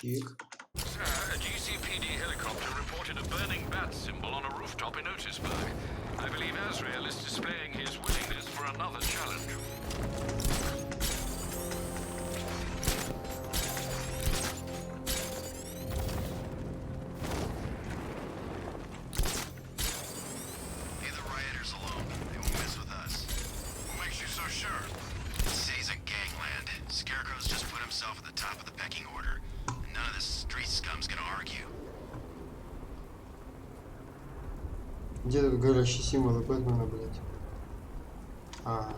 Чик. Sir, a GCPD helicopter reported a burning bat symbol on a rooftop in Otisburg. I believe Azrael is displaying his willingness for another challenge. Leave the rioters alone. They won't mess with us. What makes you so sure? The city's a gangland. Scarecrow's just put himself at the top of the pecking order. None of this street scum's gonna argue. Где тут горящий символ Бэтмена, блядь? Ага.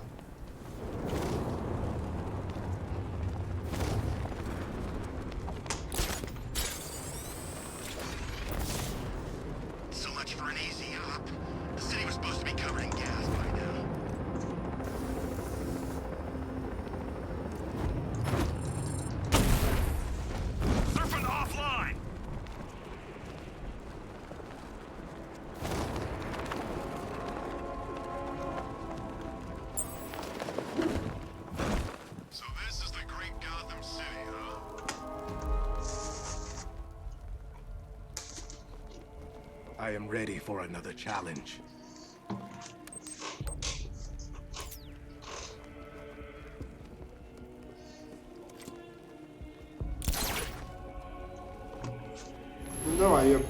So much for an easy hop. The city was supposed to be covered in gas by now. Surfing offline! So this is the great Gotham City, huh? I am ready for another challenge. Ну давай, ёпта.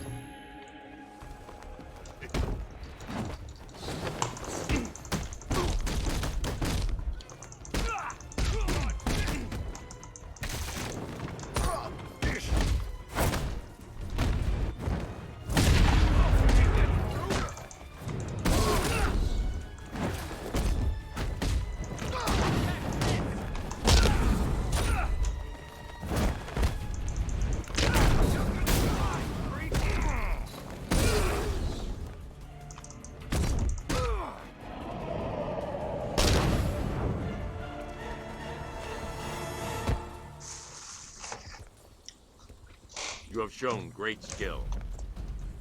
You have shown great skill.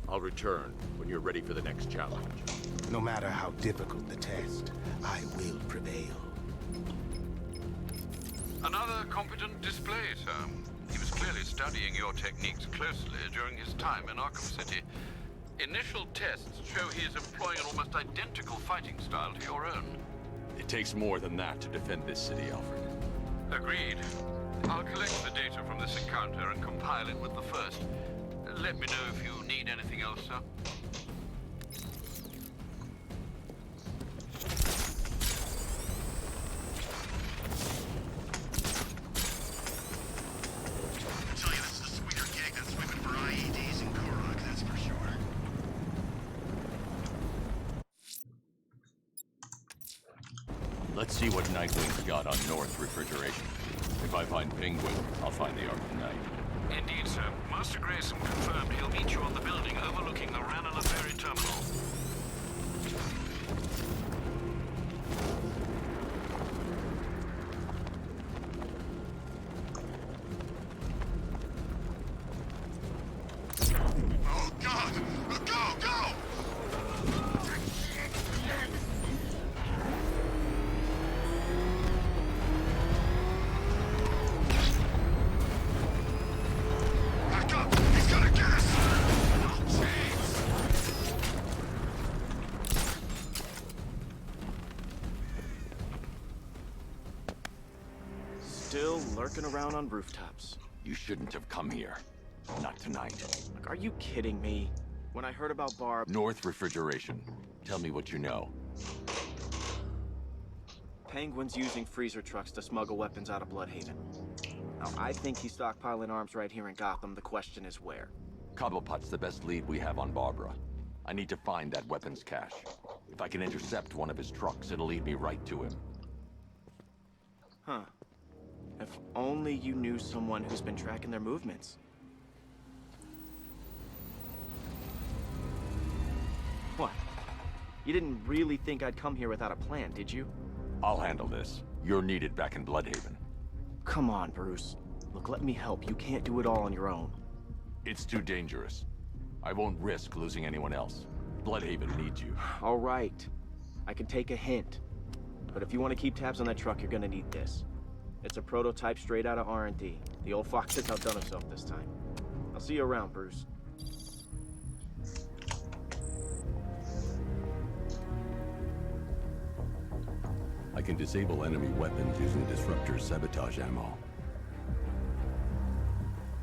I'll return when you're ready for the next challenge. No matter how difficult the test, I will prevail. Another competent display, sir. He was clearly studying your techniques closely during his time in Arkham City. Initial tests show he is employing an almost identical fighting style to your own. It takes more than that to defend this city, Alfred. Agreed. I'll collect the data from this encounter and compile it with the first. Let me know if you need anything else, sir. I tell you, this is a sweeter gig than swimming for IEDs in Korok, that's for sure. Let's see what Nightwing's got on North Refrigeration. If I find Penguin, I'll find the Arkham Knight. Indeed, sir. Master Grayson confirmed he'll meet you on the building overlooking the Ranelagh Ferry Terminal. Oh, God! Go, go! Back up! He's gonna get us! Oh, jeez! Still lurking around on rooftops. You shouldn't have come here. Not tonight. Like, are you kidding me? When I heard about Barb... North Refrigeration. Tell me what you know. Penguin's using freezer trucks to smuggle weapons out of Bloodhaven. Now, I think he's stockpiling arms right here in Gotham. The question is where. Cobblepot's the best lead we have on Barbara. I need to find that weapons cache. If I can intercept one of his trucks, it'll lead me right to him. Huh. If only you knew someone who's been tracking their movements. What? You didn't really think I'd come here without a plan, did you? I'll handle this. You're needed back in Bloodhaven. Come on, Bruce. Look, let me help. You can't do it all on your own. It's too dangerous. I won't risk losing anyone else. Bloodhaven needs you. All right. I can take a hint. But if you want to keep tabs on that truck, you're gonna need this. It's a prototype straight out of R&D. The old fox has outdone himself this time. I'll see you around, Bruce. I can disable enemy weapons using Disruptor's sabotage ammo.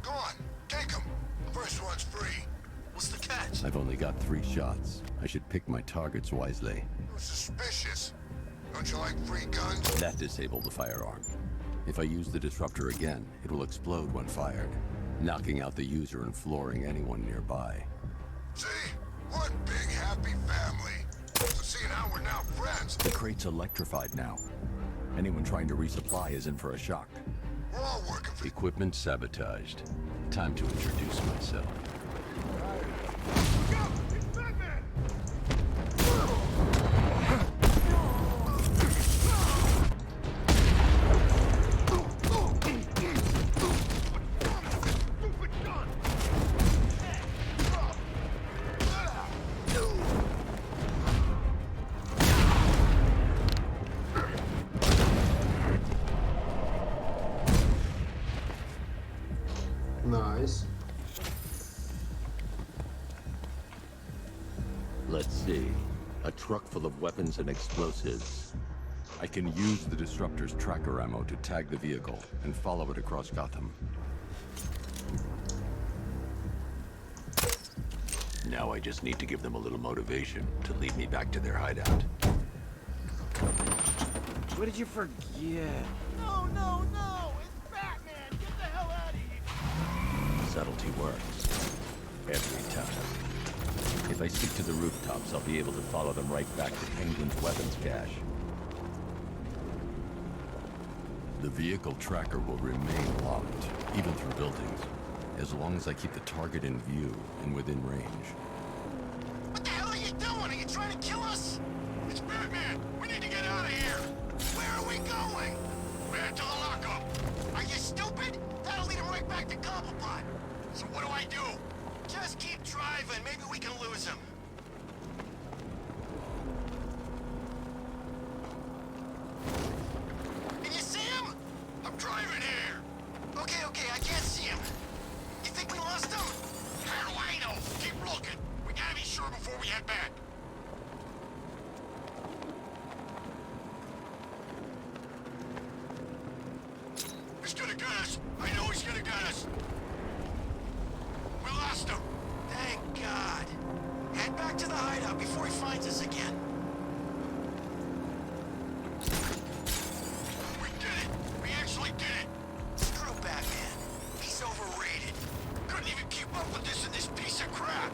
Go on, take him. First one's free. What's the catch? I've only got 3 shots. I should pick my targets wisely. Suspicious. Don't you like free guns? That disabled the firearm. If I use the disruptor again, it will explode when fired, knocking out the user and flooring anyone nearby. See? One big happy family. So seeing how we're now friends. The crate's electrified now. Anyone trying to resupply is in for a shock. We're all working for... Equipment sabotaged. Time to introduce myself. Nice. Let's see. A truck full of weapons and explosives. I can use the disruptor's tracker ammo to tag the vehicle and follow it across Gotham. Now I just need to give them a little motivation to lead me back to their hideout. What did you forget? No, no, no! It's Batman! Get the hell out of here! Subtlety works. Every time. If I stick to the rooftops, I'll be able to follow them right back to Penguin's weapons cache. The vehicle tracker will remain locked, even through buildings, as long as I keep the target in view and within range. What the hell are you doing? Are you trying to kill us? It's Batman! We need to get out of here! Where are we going? Back to the lockup! Are you stupid? That'll lead him right back to Cobblepot! So what do I do? Just keep driving. Maybe we can lose him. Can you see him? I'm driving here. Okay, I can't see him. You think we lost him? How do I know? Keep looking. We gotta be sure before we head back. He's gonna get us. I know he's gonna get us. We lost him. Thank God. Head back to the hideout before he finds us again. We did it. We actually did it. Screw Batman. He's overrated. Couldn't even keep up with this in this piece of crap.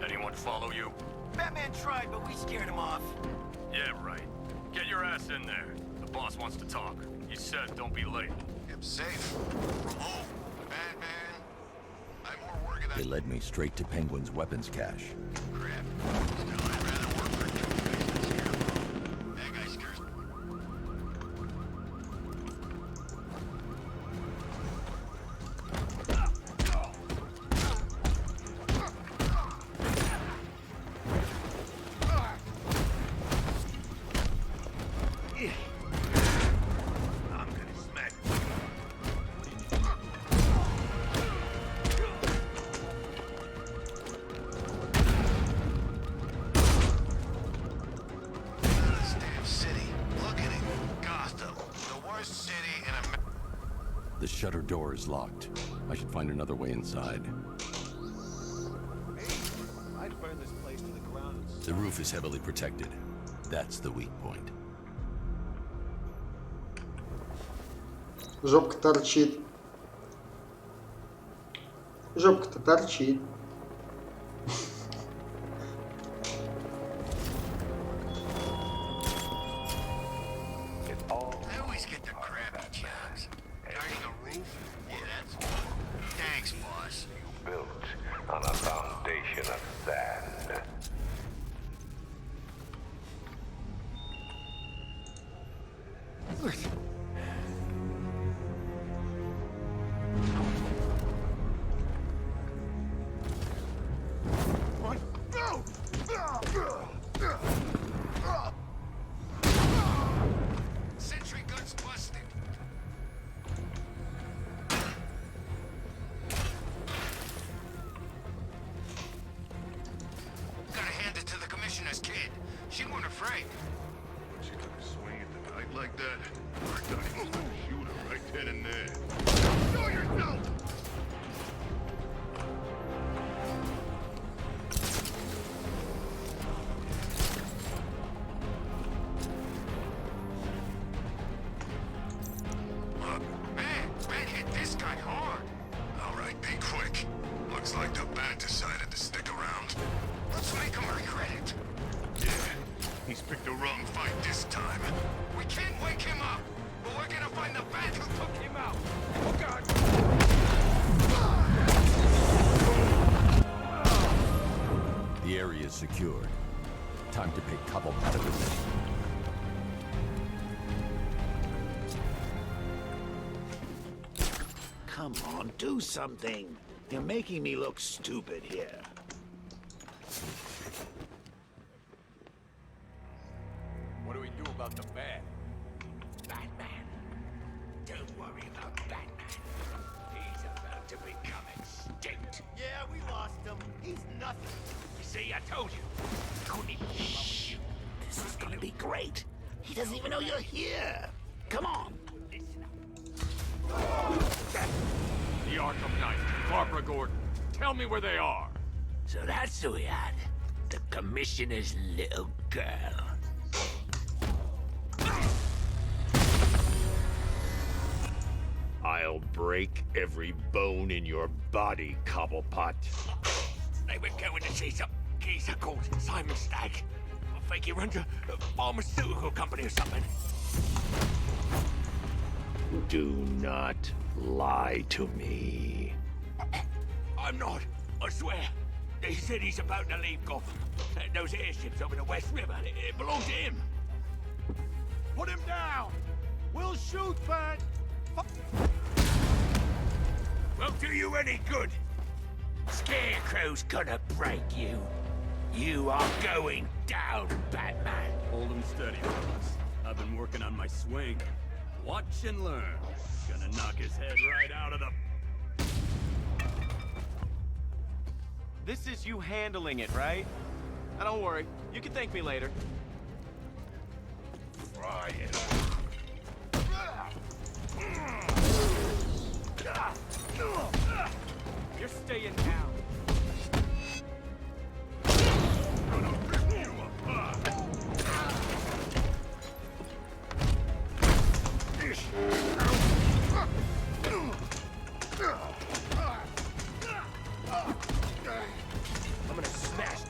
Anyone follow you? Batman tried, but we scared him off. Yeah, right. Get your ass in there. The boss wants to talk. He said don't be late. I'm safe. From home. Batman. I'm more working They led me straight to Penguin's weapons cache. crap. Still, I'd rather work for you guys than Scarecrow. That guy scares me. I'm gonna smack. This damn city. Look at it. Gotham. The worst city in America. The shutter door is locked. I should find another way inside. I'd burn this place to the ground. The roof is heavily protected. That's the weak point. Жопка торчит. Жопка-то торчит. I always get the crappy jobs. Guarding a roof? Yeah, that's thanks, boss. Built on a foundation of sand. What? No! Sentry gun's busted. Gotta hand it to the commissioner's kid. She wasn't afraid. When she took a swing at the night like that, I thought he was gonna shoot her right then and there. Show yourself! Man hit this guy hard. All right, be quick. Looks like the bat decided to stick around. Let's make him regret it. Yeah, he's picked the wrong fight this time. We can't wake him up, but we're gonna find the bat who took him out. Oh, God. The area is secured. Time to pay couple out of this. Come on, do something. You're making me look stupid here. What do we do about the bat? Batman. Don't worry about Batman. He's about to become extinct. Yeah, we lost him. He's nothing. You see, I told you. Couldn't even keep up with you. This is gonna be great. He doesn't even know you're here. Come on. The Arkham Knight, Barbara Gordon. Tell me where they are. So that's who we had. The commissioner's little girl. I'll break every bone in your body, Cobblepot. They were going to see some geezer called Simon Stagg. I think he runs a pharmaceutical company or something. Do not lie to me. I'm not, I swear. They said he's about to leave Gotham. Those airships over the West River, it belonged to him. Put him down. We'll shoot, Bat. Won't do you any good. Scarecrow's gonna break you. You are going down, Batman. Hold him steady, fellas. I've been working on my swing. Watch and learn. Gonna knock his head right out of the... This is you handling it, right? Now don't worry. You can thank me later. Try it. You're staying down. I'm gonna smash.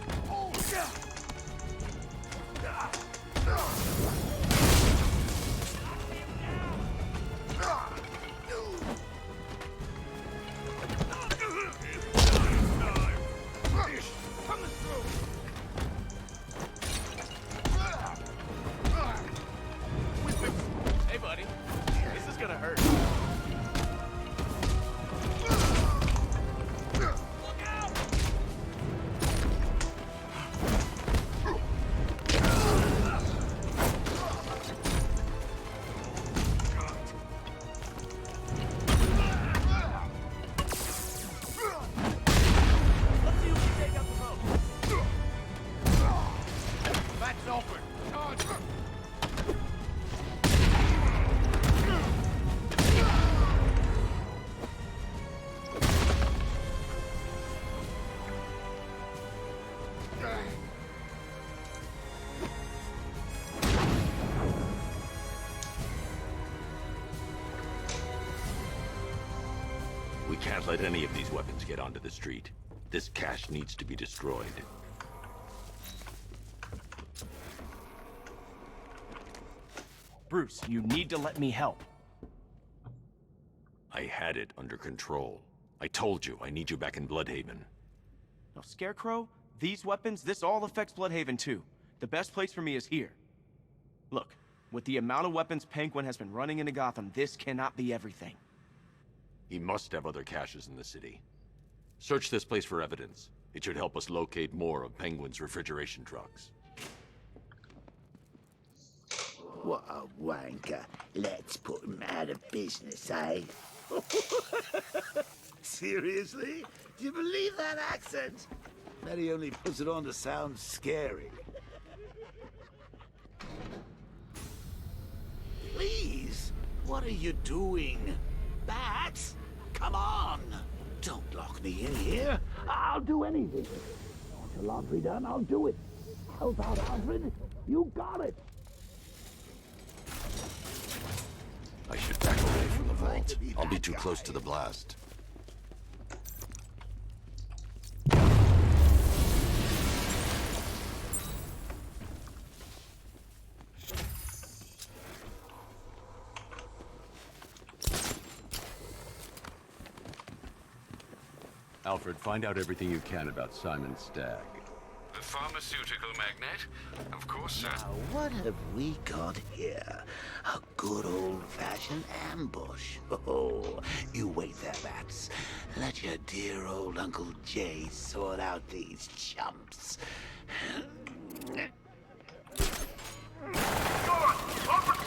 can't let any of these weapons get onto the street. This cache needs to be destroyed. Bruce, you need to let me help. I had it under control. I told you, I need you back in Bloodhaven. Now, Scarecrow, these weapons, this all affects Bloodhaven too. The best place for me is here. Look, with the amount of weapons Penguin has been running into Gotham, this cannot be everything. He must have other caches in the city. Search this place for evidence. It should help us locate more of Penguin's refrigeration trucks. What a wanker. Let's put him out of business, eh? Seriously? Do you believe that accent? Bet he only puts it on to sound scary. Please? What are you doing? Bats? Come on! Don't lock me in here. I'll do anything. Want your laundry done? I'll do it. Help out, Alfred. You got it. I should back away from the vault. I'll be too close to the blast. Alfred, find out everything you can about Simon Stagg. The pharmaceutical magnate? Of course, sir. Now, what have we got here? A good old-fashioned ambush. Oh, you wait there, Bats. Let your dear old Uncle Jay sort out these chumps. Open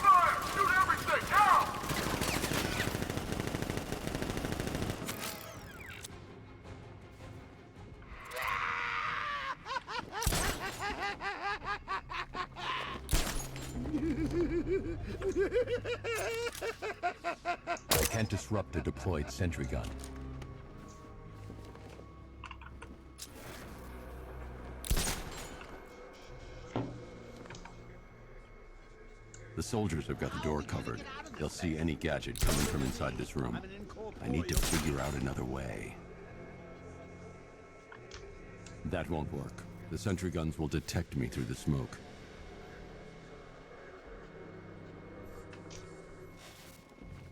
fire! Shoot everything! Now! I can't disrupt the deployed sentry gun. The soldiers have got the door covered. They'll see any gadget coming from inside this room. I need to figure out another way. That won't work. The sentry guns will detect me through the smoke.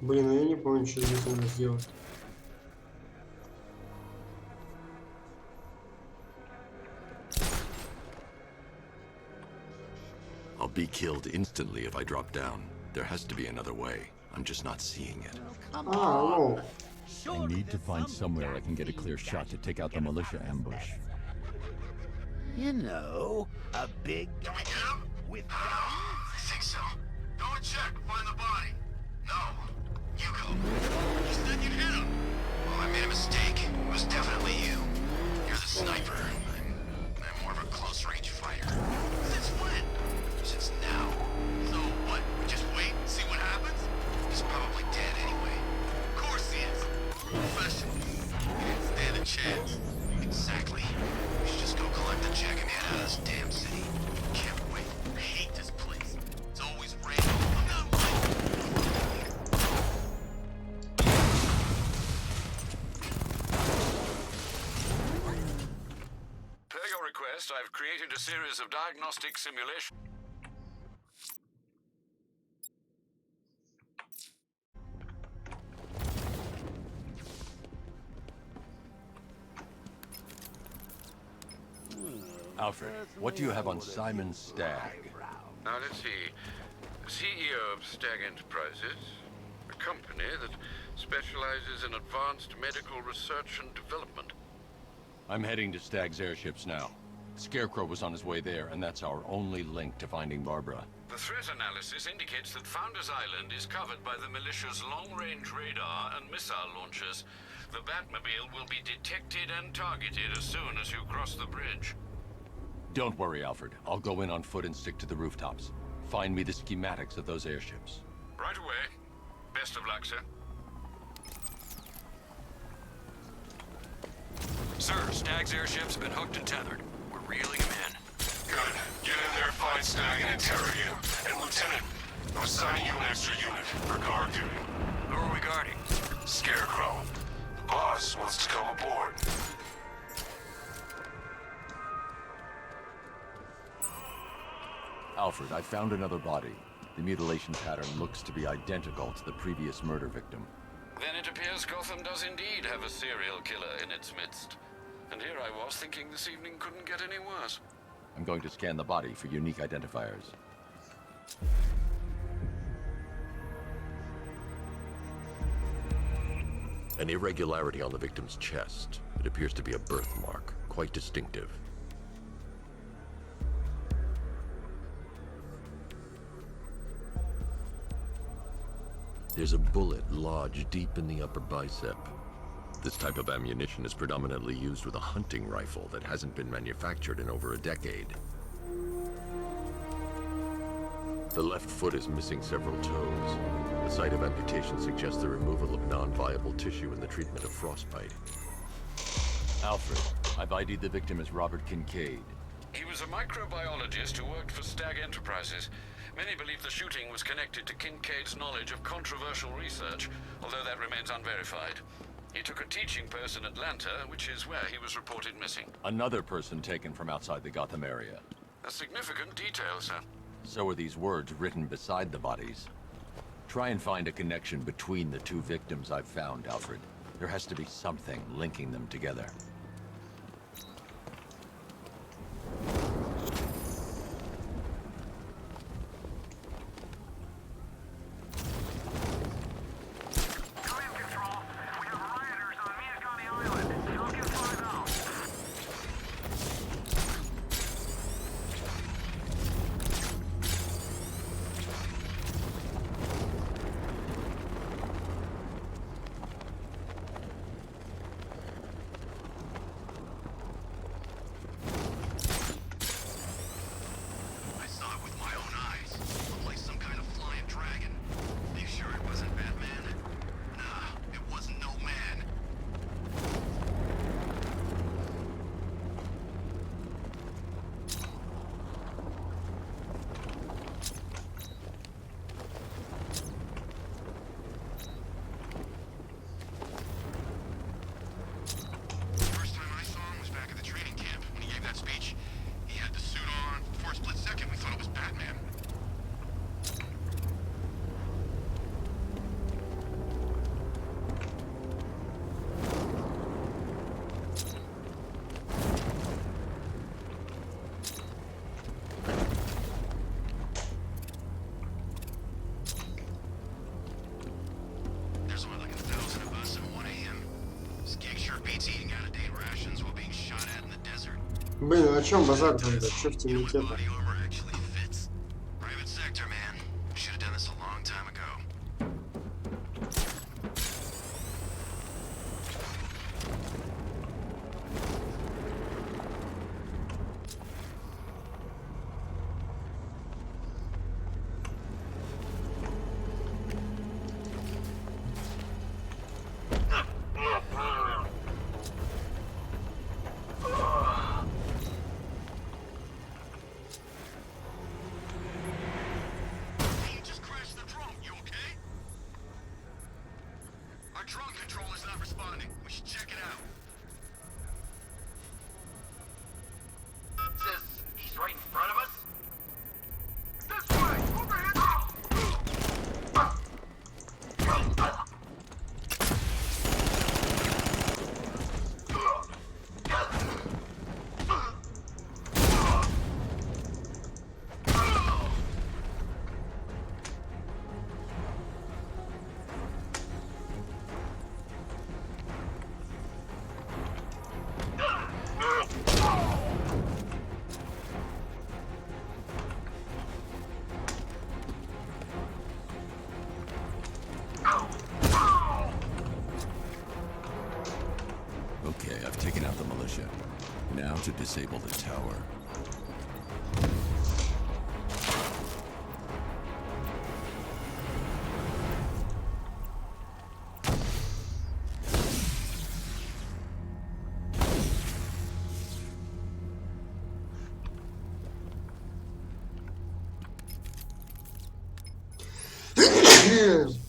Блин, я не помню, что здесь надо сделать. I'll be killed instantly if I drop down. There has to be another way. I'm just not seeing it. Oh. I need to find somewhere I can get a clear shot to take out the militia ambush. You know, a big guy with guns? I think so. Go and check. Find the body. No. You go. You said you'd hit him. Well, I made a mistake. It was definitely you. You're the sniper. I'm more of a close-range fighter. Since when? Since now. So what? We just wait and see what happens? He's probably dead anyway. Of course he is. Professional. He didn't stand a chance. Exactly. We should just go collect the check and head out of this damn city. Can't wait. I hate this place. It's always raining. I'm not Per your request, I've created a series of diagnostic simulations. Alfred, what do you have on Simon Stagg? Now, let's see. CEO of Stagg Enterprises, a company that specializes in advanced medical research and development. I'm heading to Stagg's airships now. Scarecrow was on his way there, and that's our only link to finding Barbara. The threat analysis indicates that Founders Island is covered by the militia's long-range radar and missile launchers. The Batmobile will be detected and targeted as soon as you cross the bridge. Don't worry, Alfred. I'll go in on foot and stick to the rooftops. Find me the schematics of those airships. Right away. Best of luck, sir. Sir, Stagg's airships have been hooked and tethered. We're reeling him in. Good. Get in there, find Stagg, and interrogate him. And Lieutenant, I'm assigning you an extra unit for guard duty. Who are we guarding? Scarecrow. boss wants to come aboard. Alfred, I found another body. The mutilation pattern looks to be identical to the previous murder victim. Then it appears Gotham does indeed have a serial killer in its midst. And here I was thinking this evening couldn't get any worse. I'm going to scan the body for unique identifiers. An irregularity on the victim's chest. It appears to be a birthmark, quite distinctive. There's a bullet lodged deep in the upper bicep. This type of ammunition is predominantly used with a hunting rifle that hasn't been manufactured in over a decade. The left foot is missing several toes. The site of amputation suggests the removal of non-viable tissue in the treatment of frostbite. Alfred, I've ID'd the victim as Robert Kincaid. He was a microbiologist who worked for Stag Enterprises. Many believe the shooting was connected to Kincaid's knowledge of controversial research, although that remains unverified. He took a teaching post in Atlanta, which is where he was reported missing. Another person taken from outside the Gotham area. A significant detail, sir. So are these words written beside the bodies. Try and find a connection between the two victims I've found, Alfred. There has to be something linking them together. Блин, о чем базар тогда? Че в темноте-то? Okay, I've taken out the militia. Now to disable the tower.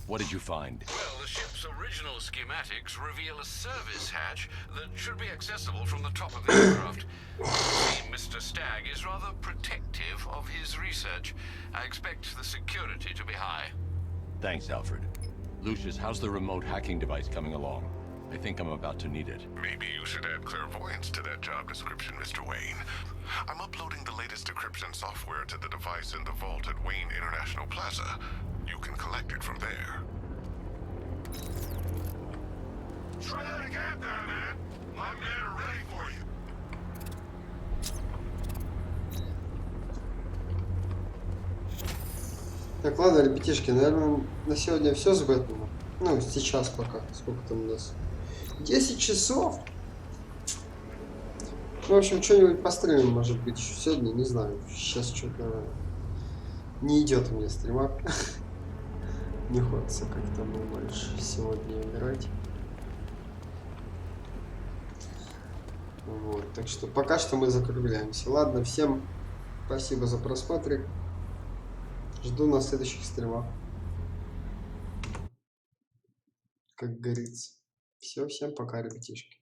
What did you find? Well, the ship's original original schematics reveal a service hatch that should be accessible from the top of the aircraft. Mr. Stagg is rather protective of his research. I expect the security to be high. Thanks, Alfred. Lucius, how's the remote hacking device coming along? I think I'm about to need it. Maybe you should add clairvoyance to that job description, Mr. Wayne. I'm uploading the latest decryption software to the device in the vault at Wayne International Plaza. You can collect it from there. Try that again there, man. My men are ready for you. Так, ладно, ребятишки, наверное, на сегодня все с Бэтменом. Ну, сейчас пока. Сколько там у нас? 10 часов? Ну, в общем, что-нибудь постримим, может быть, сегодня, не знаю. Сейчас что-то не идет мне стрима. Не хочется как-то больше сегодня играть. Вот, так что пока что мы закругляемся. Ладно, всем спасибо за просмотр. Жду на следующих стримах. Как говорится. Все, всем пока, ребятишки.